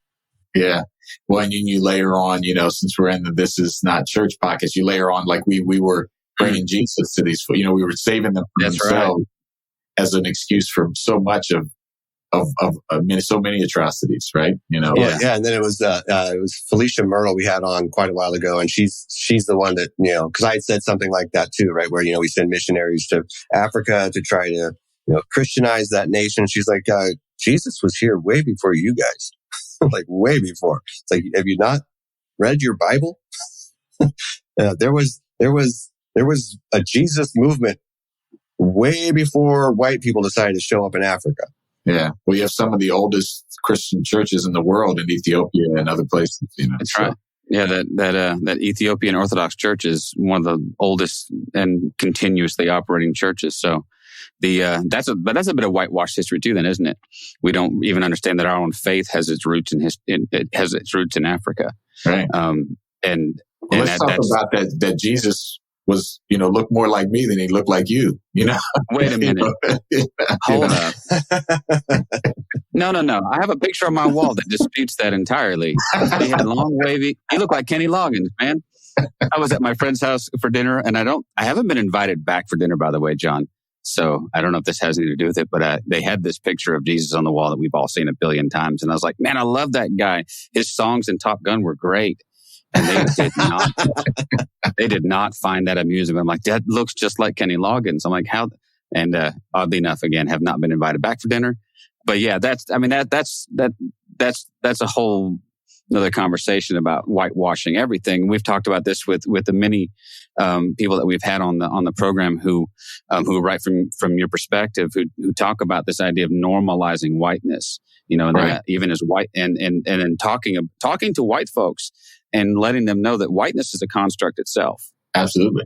[SPEAKER 1] Yeah. Well, and you layer on, since we're in the This Is Not Church podcast, you layer on like we were bringing Jesus to these, we were saving them from themselves as an excuse for so much of so many atrocities, right?
[SPEAKER 5] Yeah. And then it was Felicia Merle we had on quite a while ago, and she's the one that because I had said something like that too, right? Where we send missionaries to Africa to try to Christianize that nation. She's like, Jesus was here way before you guys, like way before. It's like, have you not read your Bible? There was a Jesus movement way before white people decided to show up in Africa.
[SPEAKER 1] Yeah. Well, you have some of the oldest Christian churches in the world in Ethiopia and other places,
[SPEAKER 2] That's right. Yeah, that Ethiopian Orthodox Church is one of the oldest and continuously operating churches. So that's a bit of whitewashed history too, then, isn't it? We don't even understand that our own faith has its roots in Africa.
[SPEAKER 1] Right. Let's talk about that Jesus was, looked more like me than he looked like you,
[SPEAKER 2] Wait a minute. Hold up. No. I have a picture on my wall that disputes that entirely. He had long, wavy. He looked like Kenny Loggins, man. I was at my friend's house for dinner, and I haven't been invited back for dinner, by the way, John. So I don't know if this has anything to do with it, but they had this picture of Jesus on the wall that we've all seen a billion times. And I was like, man, I love that guy. His songs in Top Gun were great. And they did not find that amusing. I'm like, that looks just like Kenny Loggins. I'm like, how? And oddly enough, again, have not been invited back for dinner. But yeah, that's a whole another conversation about whitewashing everything. We've talked about this with the many people that we've had on the program who write from your perspective, who talk about this idea of normalizing whiteness. And right. Even as white and then talking to white folks and letting them know that whiteness is a construct itself.
[SPEAKER 1] Absolutely.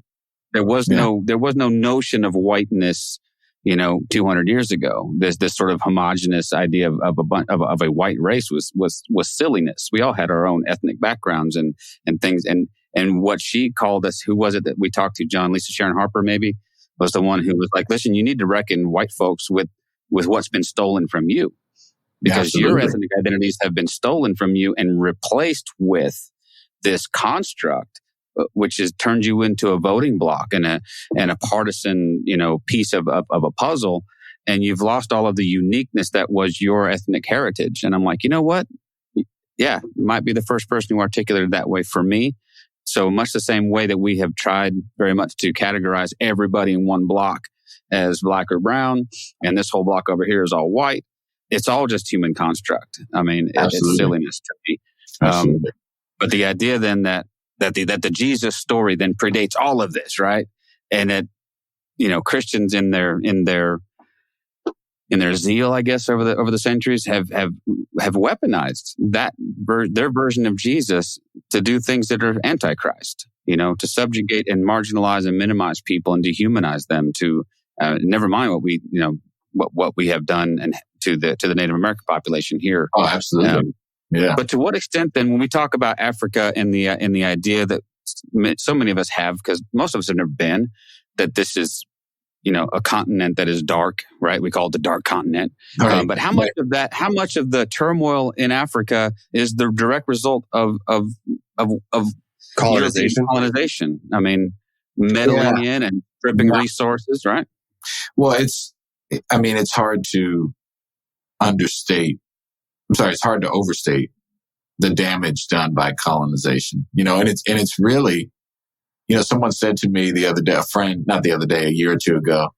[SPEAKER 2] There was no notion of whiteness, 200 years ago. This sort of homogenous idea of a white race was silliness. We all had our own ethnic backgrounds and things. And what she called us, who was it that we talked to, John? Lisa Sharon Harper, maybe, was the one who was like, listen, you need to reckon white folks with what's been stolen from you. Because
[SPEAKER 1] Absolutely.
[SPEAKER 2] Your ethnic identities have been stolen from you and replaced with this construct, which has turned you into a voting block and a partisan, piece of a puzzle. And you've lost all of the uniqueness that was your ethnic heritage. And I'm like, you know what? Yeah, you might be the first person who articulated that way for me. So much the same way that we have tried very much to categorize everybody in one block as black or brown, and this whole block over here is all white. It's all just human construct. I mean, it's silliness to me. But the idea then that the Jesus story then predates all of this, right? And that, Christians in their zeal, I guess, over the centuries have weaponized their version of Jesus to do things that are antichrist, to subjugate and marginalize and minimize people and dehumanize them, to never mind what we have done and to the Native American population here.
[SPEAKER 1] Oh, absolutely. Yeah.
[SPEAKER 2] But to what extent then, when we talk about Africa and the idea that so many of us have, because most of us have never been, that this is, a continent that is dark, right? We call it the dark continent. Right. But how much of the turmoil in Africa is the direct result of colonization? I mean, meddling in and stripping resources, right?
[SPEAKER 1] Well, it's hard to it's hard to overstate the damage done by colonization, and it's really, someone said to me the other day, a year or two ago,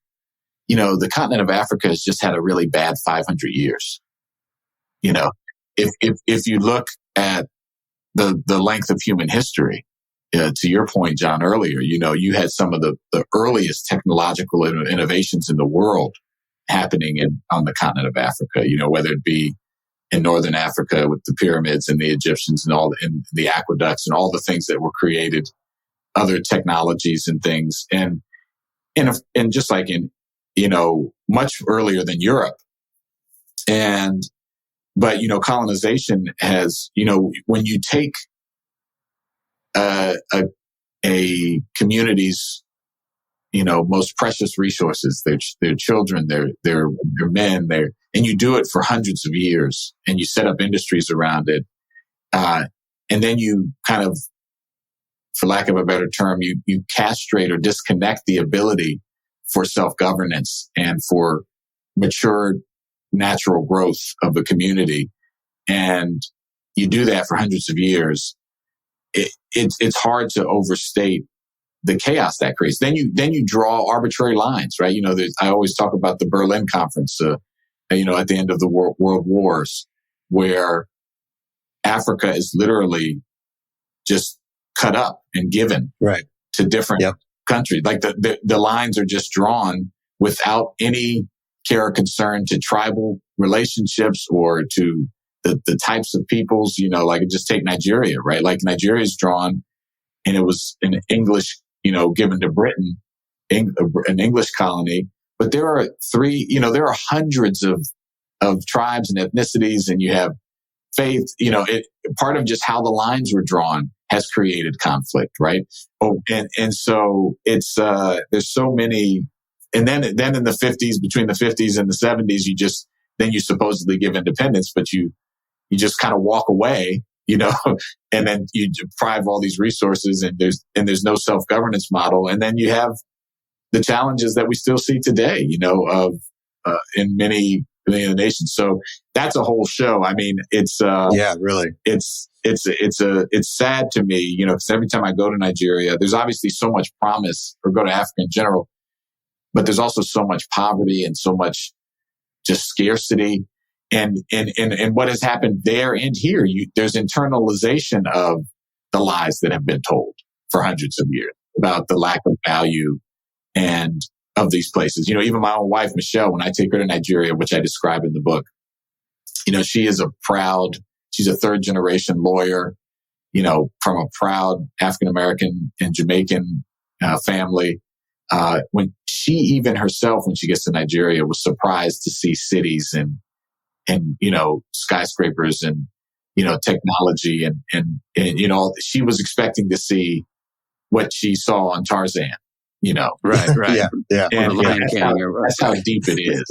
[SPEAKER 1] the continent of Africa has just had a really bad 500 years. If you look at the length of human history, to your point, John, earlier, you had some of the earliest technological innovations in the world happening on the continent of Africa, whether it be in Northern Africa with the pyramids and the Egyptians and the aqueducts and all the things that were created, other technologies and things. And just like in, much earlier than Europe. But colonization has, when you take a community's, most precious resources, their children, their men, and you do it for hundreds of years and you set up industries around it. And then you kind of, for lack of a better term, you castrate or disconnect the ability for self-governance and for mature natural growth of the community. And you do that for hundreds of years. It's hard to overstate the chaos that creates. Then you draw arbitrary lines, right? I always talk about the Berlin Conference, at the end of the world wars, where Africa is literally just cut up and given to different countries. Like the lines are just drawn without any care or concern to tribal relationships or to the types of peoples, like just take Nigeria, right? Like Nigeria is drawn and it was an English, given to Britain, an English colony. But there are hundreds of tribes and ethnicities, and you have faith, part of just how the lines were drawn has created conflict, right? Oh, and so it's, there's so many, and then in the 50s, between the 50s and the 70s, then you supposedly give independence, but you just kind of walk away, and then you deprive all these resources, and there's no self-governance model. And then you have the challenges that we still see today, of, in many of the nations. So that's a whole show. I mean, it's,
[SPEAKER 5] really,
[SPEAKER 1] it's sad to me, because every time I go to Nigeria, there's obviously so much promise, or go to Africa in general, but there's also so much poverty and so much just scarcity. And what has happened there and here, there's internalization of the lies that have been told for hundreds of years about the lack of value and of these places. Even my own wife, Michelle, when I take her to Nigeria, which I describe in the book, she's a third generation lawyer, from a proud African-American and Jamaican family. When she even herself, when she gets to Nigeria, was surprised to see cities and skyscrapers and, technology and she was expecting to see what she saw on Tarzan,
[SPEAKER 2] Right.
[SPEAKER 5] Yeah.
[SPEAKER 1] And that's how deep it is.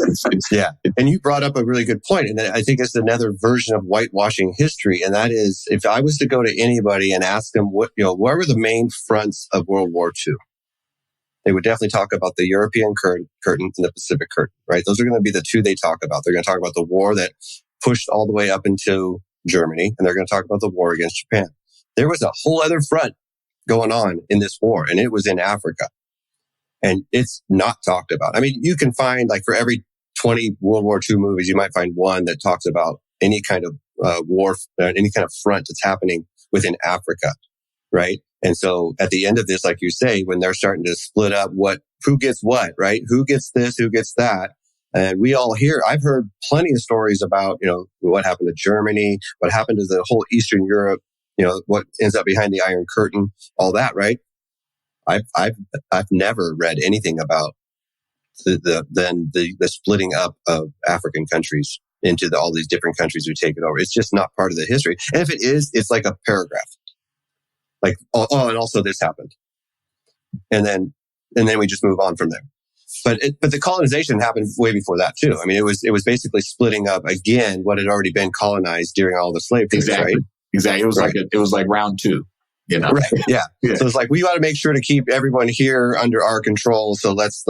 [SPEAKER 5] And you brought up a really good point. And I think it's another version of whitewashing history. And that is, if I was to go to anybody and ask them what were the main fronts of World War II? They would definitely talk about the European curtain and the Pacific curtain, right? Those are going to be the two they talk about. They're going to talk about the war that pushed all the way up into Germany, and they're going to talk about the war against Japan. There was a whole other front going on in this war, and it was in Africa. And it's not talked about. I mean, you can find, like, for every 20 World War II movies, you might find one that talks about any kind of war, any kind of front that's happening within Africa, right? And so at the end of this, like you say, when they're starting to split up who gets what, right? Who gets this, who gets that? And we all I've heard plenty of stories about, what happened to Germany, what happened to the whole Eastern Europe, what ends up behind the Iron Curtain, all that, right? I've never read anything about the splitting up of African countries into all these different countries who take it over. It's just not part of the history. And if it is, it's like a paragraph. Like, and also this happened. And then we just move on from there. But the colonization happened way before that too. I mean, it was basically splitting up again what had already been colonized during all the slave trade,
[SPEAKER 1] exactly.
[SPEAKER 5] Right?
[SPEAKER 1] Exactly. It was like round two,
[SPEAKER 5] Right. Yeah. So it's like, we got to make sure to keep everyone here under our control. So let's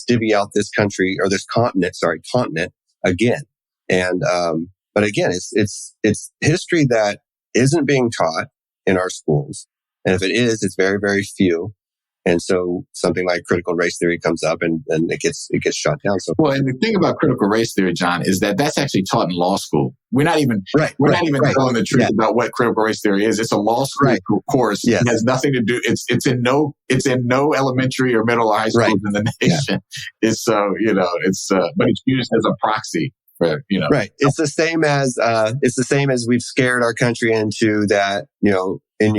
[SPEAKER 5] divvy out this country, or this continent again. And, but again, it's history that isn't being taught in our schools. And if it is, it's very, very few. And so something like critical race theory comes up, and it gets shut down. So,
[SPEAKER 1] well, and the thing about critical race theory, John, is that that's actually taught in law school. We're not even telling the truth about what critical race theory is. It's a law school course. Yes. It has nothing to do. It's in no elementary or middle or high schools in the nation. Yeah. It's but it's used as a proxy for,
[SPEAKER 5] Right. It's the same as we've scared our country into that, in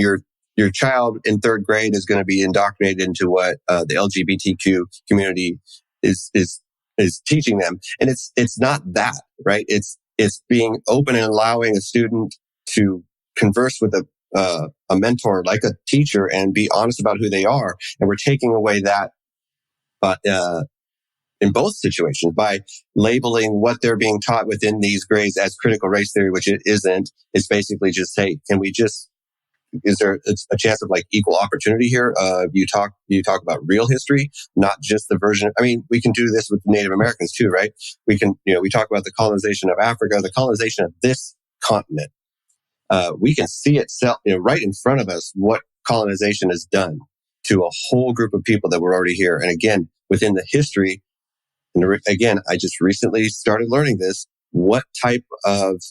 [SPEAKER 5] your child in third grade is going to be indoctrinated into what the LGBTQ community is teaching them, and it's not that, right? It's being open and allowing a student to converse with a mentor, like a teacher, and be honest about who they are. And we're taking away that, in both situations, by labeling what they're being taught within these grades as critical race theory, which it isn't. It's basically just, hey, is there a chance of, like, equal opportunity here? You talk about real history, not just the version. I mean, we can do this with Native Americans too, right? We can, we talk about the colonization of Africa, the colonization of this continent. We can see it right in front of us what colonization has done to a whole group of people that were already here. And again, within the history, and again, I just recently started learning this, what type of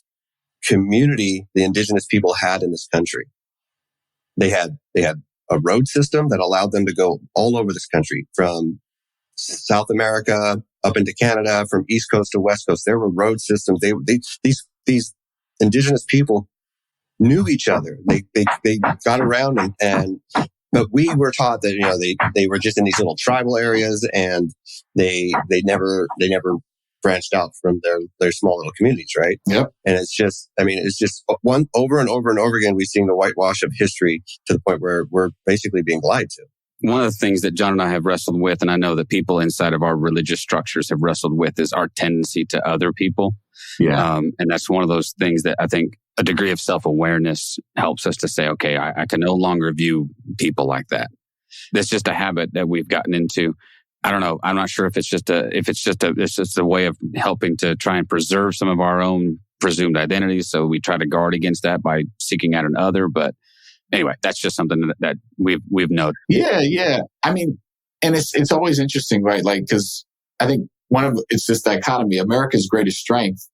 [SPEAKER 5] community the indigenous people had in this country. They had a road system that allowed them to go all over this country, from South America up into Canada, from East Coast to West Coast. There were road systems. These indigenous people knew each other. They got around, but we were taught that, they were just in these little tribal areas, and they never branched out from their small little communities, right?
[SPEAKER 1] Yep.
[SPEAKER 5] And it's just one over and over and over again, we're seeing the whitewash of history to the point where we're basically being lied to.
[SPEAKER 2] One of the things that John and I have wrestled with, and I know that people inside of our religious structures have wrestled with, is our tendency to other people.
[SPEAKER 1] Yeah.
[SPEAKER 2] And that's one of those things that I think a degree of self-awareness helps us to say, okay, I can no longer view people like that. That's just a habit that we've gotten into. I don't know. I'm not sure if it's just a way of helping to try and preserve some of our own presumed identities. So we try to guard against that by seeking out an other. But anyway, that's just something that we've noted.
[SPEAKER 1] Yeah. I mean, and it's always interesting, right? Like, because I think it's this dichotomy. America's greatest strength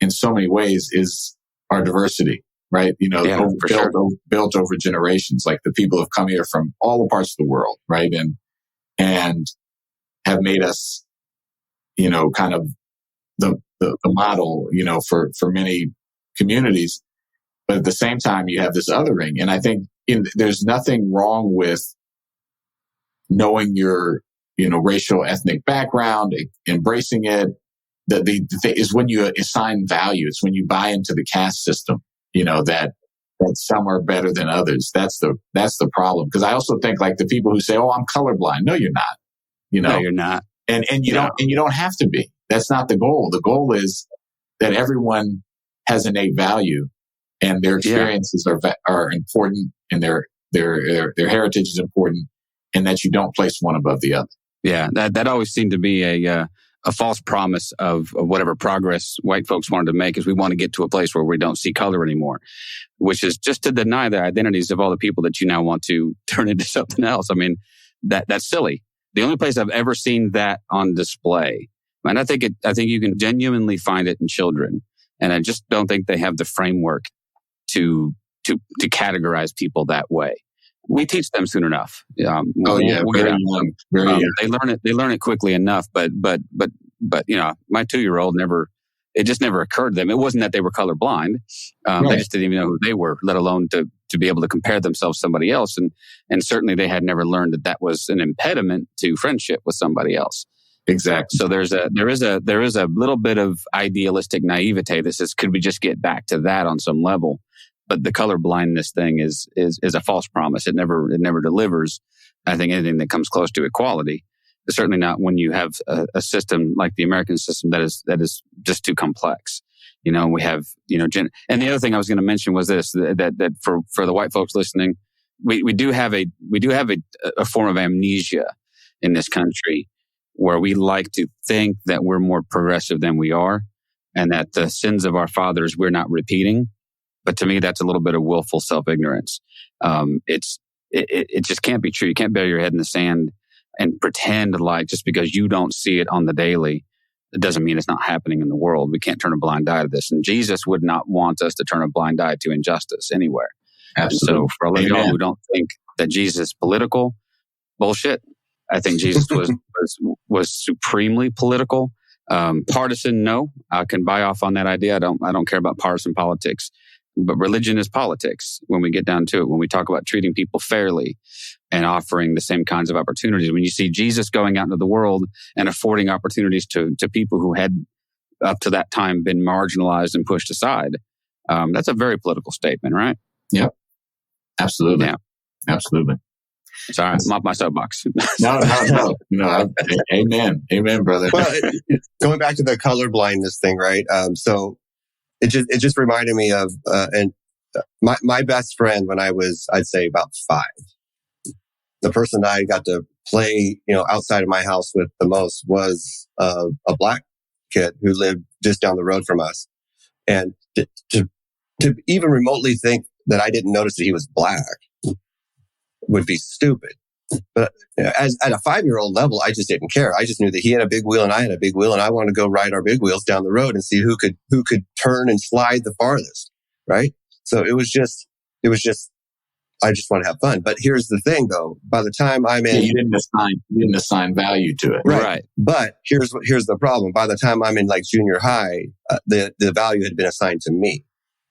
[SPEAKER 1] in so many ways is our diversity, right? Built over generations. Like the people have come here from all the parts of the world, right? And have made us, kind of the model, for many communities. But at the same time, you have this othering. And I think there's nothing wrong with knowing your, racial, ethnic background, embracing it. The thing is when you assign value. It's when you buy into the caste system, that some are better than others. That's the problem. Because I also think like the people who say, "Oh, I'm colorblind." No, you're not.
[SPEAKER 2] No, you're not.
[SPEAKER 1] And you don't have to be. That's not the goal. The goal is that everyone has innate value and their experiences are important and their heritage is important, and that you don't place one above the other.
[SPEAKER 2] Yeah, that always seemed to be a false promise of whatever progress white folks wanted to make, is we want to get to a place where we don't see color anymore, which is just to deny the identities of all the people that you now want to turn into something else. I mean, that's silly. The only place I've ever seen that on display, and I think you can genuinely find it in children, and I just don't think they have the framework to categorize people that way. We teach them soon enough. Very young. They learn it quickly enough. But my 2-year-old it just never occurred to them. It wasn't that they were colorblind. They just didn't even know who they were, let alone to be able to compare themselves to somebody else. And certainly they had never learned that was an impediment to friendship with somebody else.
[SPEAKER 1] Exactly.
[SPEAKER 2] So there is a little bit of idealistic naivete that says, could we just get back to that on some level? But the color blindness thing is a false promise. It never delivers, I think, anything that comes close to equality. Certainly not when you have a system like the American system that is just too complex. We have, and the other thing I was going to mention was this, that for the white folks listening, we do have a form of amnesia in this country where we like to think that we're more progressive than we are, and that the sins of our fathers we're not repeating. But to me, that's a little bit of willful self-ignorance. It just can't be true. You can't bury your head in the sand and pretend like just because you don't see it on the daily, it doesn't mean it's not happening in the world. We can't turn a blind eye to this. And Jesus would not want us to turn a blind eye to injustice anywhere.
[SPEAKER 1] Absolutely.
[SPEAKER 2] So for all of y'all who don't think that Jesus is political, bullshit. I think Jesus was supremely political. Partisan, no. I can buy off on that idea. I don't care about partisan politics. But religion is politics when we get down to it. When we talk about treating people fairly and offering the same kinds of opportunities. When you see Jesus going out into the world and affording opportunities to people who had up to that time been marginalized and pushed aside, that's a very political statement, right?
[SPEAKER 1] Yep. Absolutely. Yeah. Absolutely.
[SPEAKER 2] Sorry, I'm off my soapbox.
[SPEAKER 1] No. Amen, brother.
[SPEAKER 5] Well, going back to the color blindness thing, right? So it just reminded me of my best friend when I was, I'd say, about 5. The person that I got to play, outside of my house with the most was a black kid who lived just down the road from us. And to even remotely think that I didn't notice that he was black would be stupid. But at a 5-year-old level, I just didn't care. I just knew that he had a big wheel and I had a big wheel, and I wanted to go ride our big wheels down the road and see who could turn and slide the farthest, right? So it was just I just want to have fun. But here's the thing, though. By the time I'm in,
[SPEAKER 1] you didn't assign value to it,
[SPEAKER 5] right? But here's the problem. By the time I'm in like junior high, the value had been assigned to me,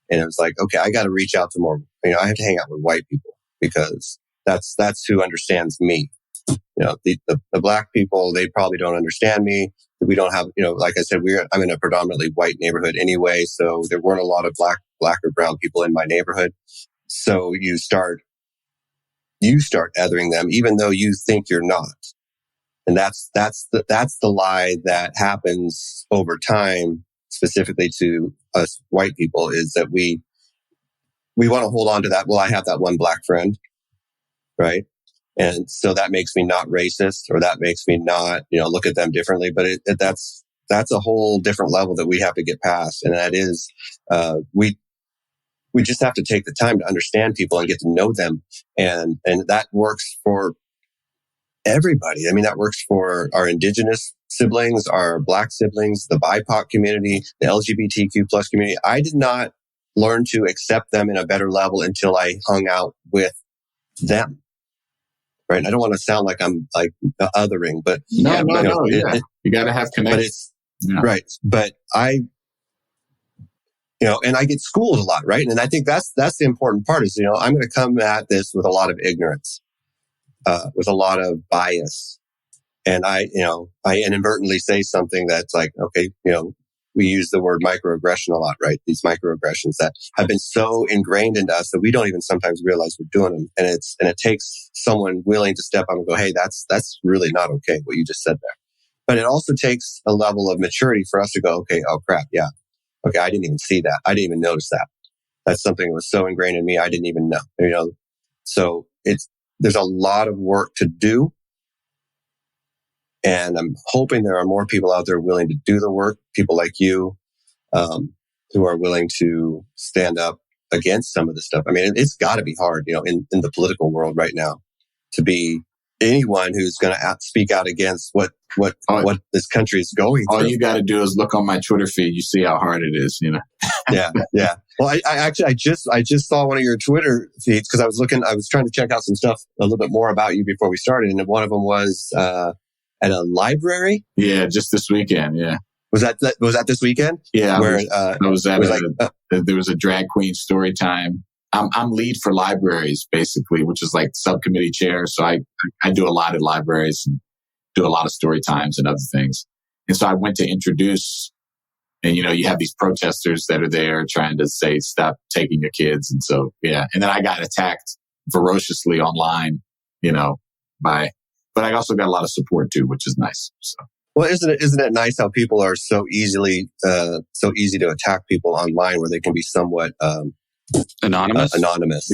[SPEAKER 5] and it was like, okay, I got to reach out to more. I have to hang out with white people because that's who understands me. the black people, they probably don't understand me. We don't have, like I said, I'm in a predominantly white neighborhood anyway. So there weren't a lot of black or brown people in my neighborhood. So you start othering them, even though you think you're not. And that's the lie that happens over time, specifically to us white people, is that we want to hold on to that. Well, I have that one black friend, right? And so that makes me not racist, or that makes me not, look at them differently. But that's a whole different level that we have to get past. And that is, we just have to take the time to understand people and get to know them. And that works for everybody. I mean, that works for our indigenous siblings, our black siblings, the BIPOC community, the LGBTQ plus community. I did not learn to accept them in a better level until I hung out with them. Right. I don't want to sound like I'm like othering, but
[SPEAKER 1] you got to have connections.
[SPEAKER 5] Right. But and I get schooled a lot. Right. And I think that's the important part is, I'm going to come at this with a lot of ignorance, with a lot of bias. And I inadvertently say something that's like, okay, we use the word microaggression a lot, right? These microaggressions that have been so ingrained into us that we don't even sometimes realize we're doing them. And it takes someone willing to step up and go, hey, that's really not okay, what you just said there. But it also takes a level of maturity for us to go, okay, oh crap, yeah. Okay, I didn't even see that. I didn't even notice that. That's something that was so ingrained in me, I didn't even know. So there's a lot of work to do. And I'm hoping there are more people out there willing to do the work, people like you, who are willing to stand up against some of this stuff. I mean, it's got to be hard, in the political world right now, to be anyone who's going to speak out against what this country is going through.
[SPEAKER 1] All you got to do is look on my Twitter feed. You see how hard it is,
[SPEAKER 5] Yeah. Well, I just saw one of your Twitter feeds because I was trying to check out some stuff a little bit more about you before we started. And one of them was, at a library?
[SPEAKER 1] Yeah, just this weekend. Yeah.
[SPEAKER 5] Was that this weekend?
[SPEAKER 1] Yeah. There was a drag queen story time. I'm lead for libraries basically, which is like subcommittee chair. So I do a lot at libraries and do a lot of story times and other things. And so I went to introduce, and you have these protesters that are there trying to say, stop taking your kids. And so, yeah. And then I got attacked ferociously online, but I also got a lot of support too, which is nice. So.
[SPEAKER 5] Well, isn't it nice how people are so easy to attack people online where they can be somewhat
[SPEAKER 2] anonymous?
[SPEAKER 5] Anonymous.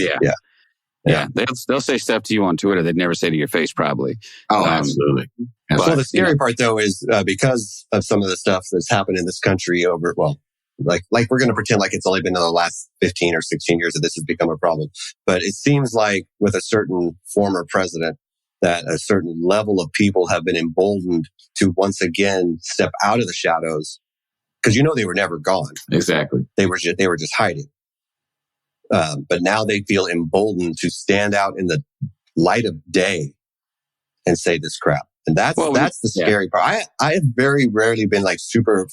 [SPEAKER 2] Yeah. They'll say stuff to you on Twitter they'd never say to your face, probably.
[SPEAKER 1] Oh, absolutely.
[SPEAKER 5] So the scary part though is because of some of the stuff that's happened in this country like we're going to pretend like it's only been in the last 15 or 16 years that this has become a problem. But it seems like with a certain former president, that a certain level of people have been emboldened to once again step out of the shadows because they were never gone.
[SPEAKER 1] Exactly.
[SPEAKER 5] They were just hiding. But now they feel emboldened to stand out in the light of day and say this crap. And that's the scary part. I have very rarely been like super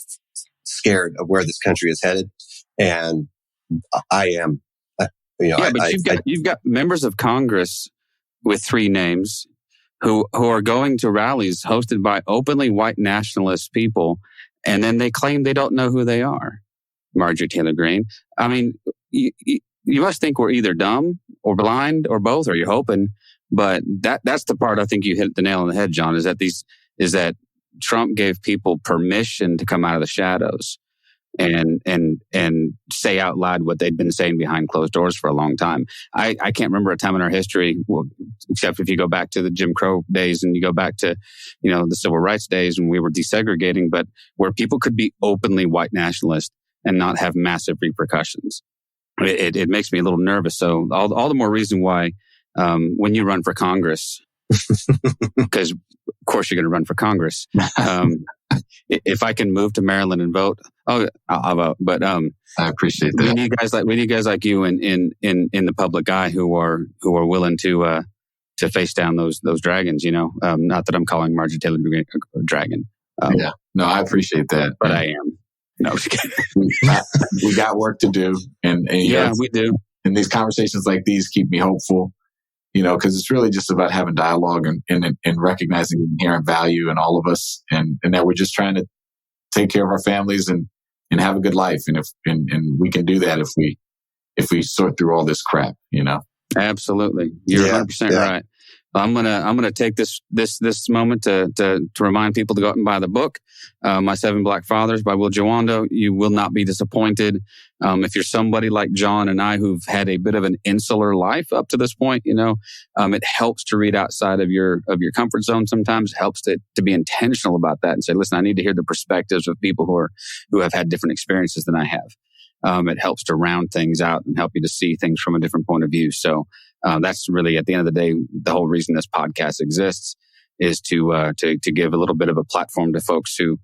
[SPEAKER 5] scared of where this country is headed. And I am,
[SPEAKER 2] but you've got members of Congress with 3 names who are going to rallies hosted by openly white nationalist people, and then they claim they don't know who they are. Marjorie Taylor Greene. I mean, you must think we're either dumb or blind or both, or you're hoping. But that's the part I think you hit the nail on the head, John. Is that Trump gave people permission to come out of the shadows and say out loud what they'd been saying behind closed doors for a long time. I can't remember a time in our history, except if you go back to the Jim Crow days and you go back to, the civil rights days when we were desegregating, but where people could be openly white nationalist and not have massive repercussions. It makes me a little nervous. So all the more reason why, when you run for Congress, because of course you're going to run for Congress. If I can move to Maryland and vote, I'll vote. But
[SPEAKER 1] I appreciate that.
[SPEAKER 2] We need guys like you in the public eye who are willing to face down those dragons. Not that I'm calling Marjorie Taylor Greene a dragon.
[SPEAKER 1] No, I appreciate that,
[SPEAKER 2] but I am. No, just kidding.
[SPEAKER 1] We got work to do, and
[SPEAKER 2] we do.
[SPEAKER 1] And these conversations like these keep me hopeful. because it's really just about having dialogue and recognizing the inherent value in all of us, and that we're just trying to take care of our families and have a good life. And we can do that if we sort through all this crap,
[SPEAKER 2] Absolutely. You're 100% right. I'm gonna take this moment to remind people to go out and buy the book, My 7 Black Fathers by Will Jawando. You will not be disappointed. If you're somebody like John and I who've had a bit of an insular life up to this point, it helps to read outside of your comfort zone. Sometimes it helps to be intentional about that and say, listen, I need to hear the perspectives of people who have had different experiences than I have. It helps to round things out and help you to see things from a different point of view. So that's really, at the end of the day, the whole reason this podcast exists is to give a little bit of a platform to folks who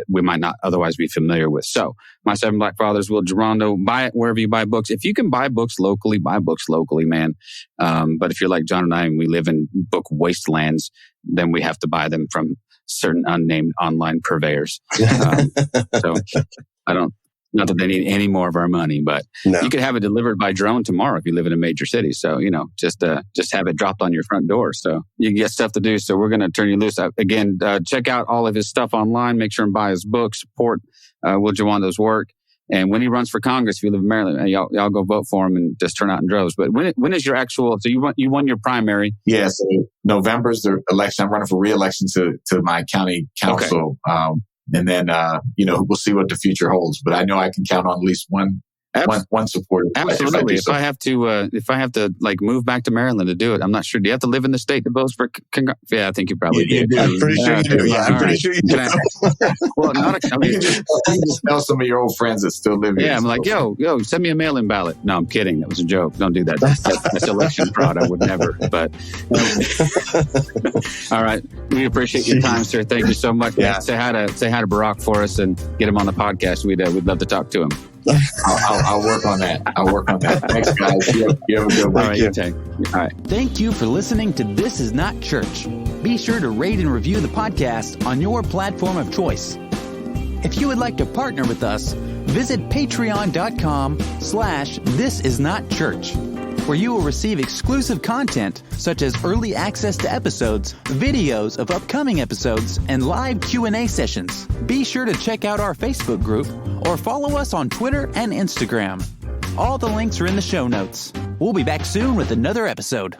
[SPEAKER 2] we might not otherwise be familiar with. So, My 7 Black Fathers, Will Jawando. Buy it wherever you buy books. If you can buy books locally, man. But if you're like John and I and we live in book wastelands, then we have to buy them from certain unnamed online purveyors. So I don't. Not that they need any more of our money, but you could have it delivered by drone tomorrow if you live in a major city. So, just have it dropped on your front door. So you get stuff to do. So we're going to turn you loose. Again, check out all of his stuff online. Make sure and buy his book. Support Will Jawando's work. And when he runs for Congress, if you live in Maryland, y'all go vote for him and just turn out in droves. But when is your actual? So you won your primary.
[SPEAKER 1] Yeah. So November's the election. I'm running for re-election to my county council. Okay. And then, we'll see what the future holds. But I know I can count on at least one supporter.
[SPEAKER 2] Absolutely. If I have to move back to Maryland to do it, I'm not sure. Do you have to live in the state to vote for Congress? Yeah, I think you probably do.
[SPEAKER 5] I'm pretty sure you do. Yeah, I'm pretty sure you do.
[SPEAKER 1] Well, you can just tell some of your old friends that still live here.
[SPEAKER 2] Yeah, I'm like, yo, send me a mail-in ballot. No, I'm kidding. That was a joke. Don't do that. That's election fraud. I would never. But all right, we appreciate your time, sir. Thank you so much. Yeah. Say hi to Barack for us and get him on the podcast. We'd love to talk to him.
[SPEAKER 1] I'll work on that. Thanks, guys. You have a good one.
[SPEAKER 2] All right.
[SPEAKER 6] Thank you for listening to This Is Not Church. Be sure to rate and review the podcast on your platform of choice. If you would like to partner with us, visit patreon.com/thisisnotchurch, where you will receive exclusive content such as early access to episodes, videos of upcoming episodes, and live Q&A sessions. Be sure to check out our Facebook group or follow us on Twitter and Instagram. All the links are in the show notes. We'll be back soon with another episode.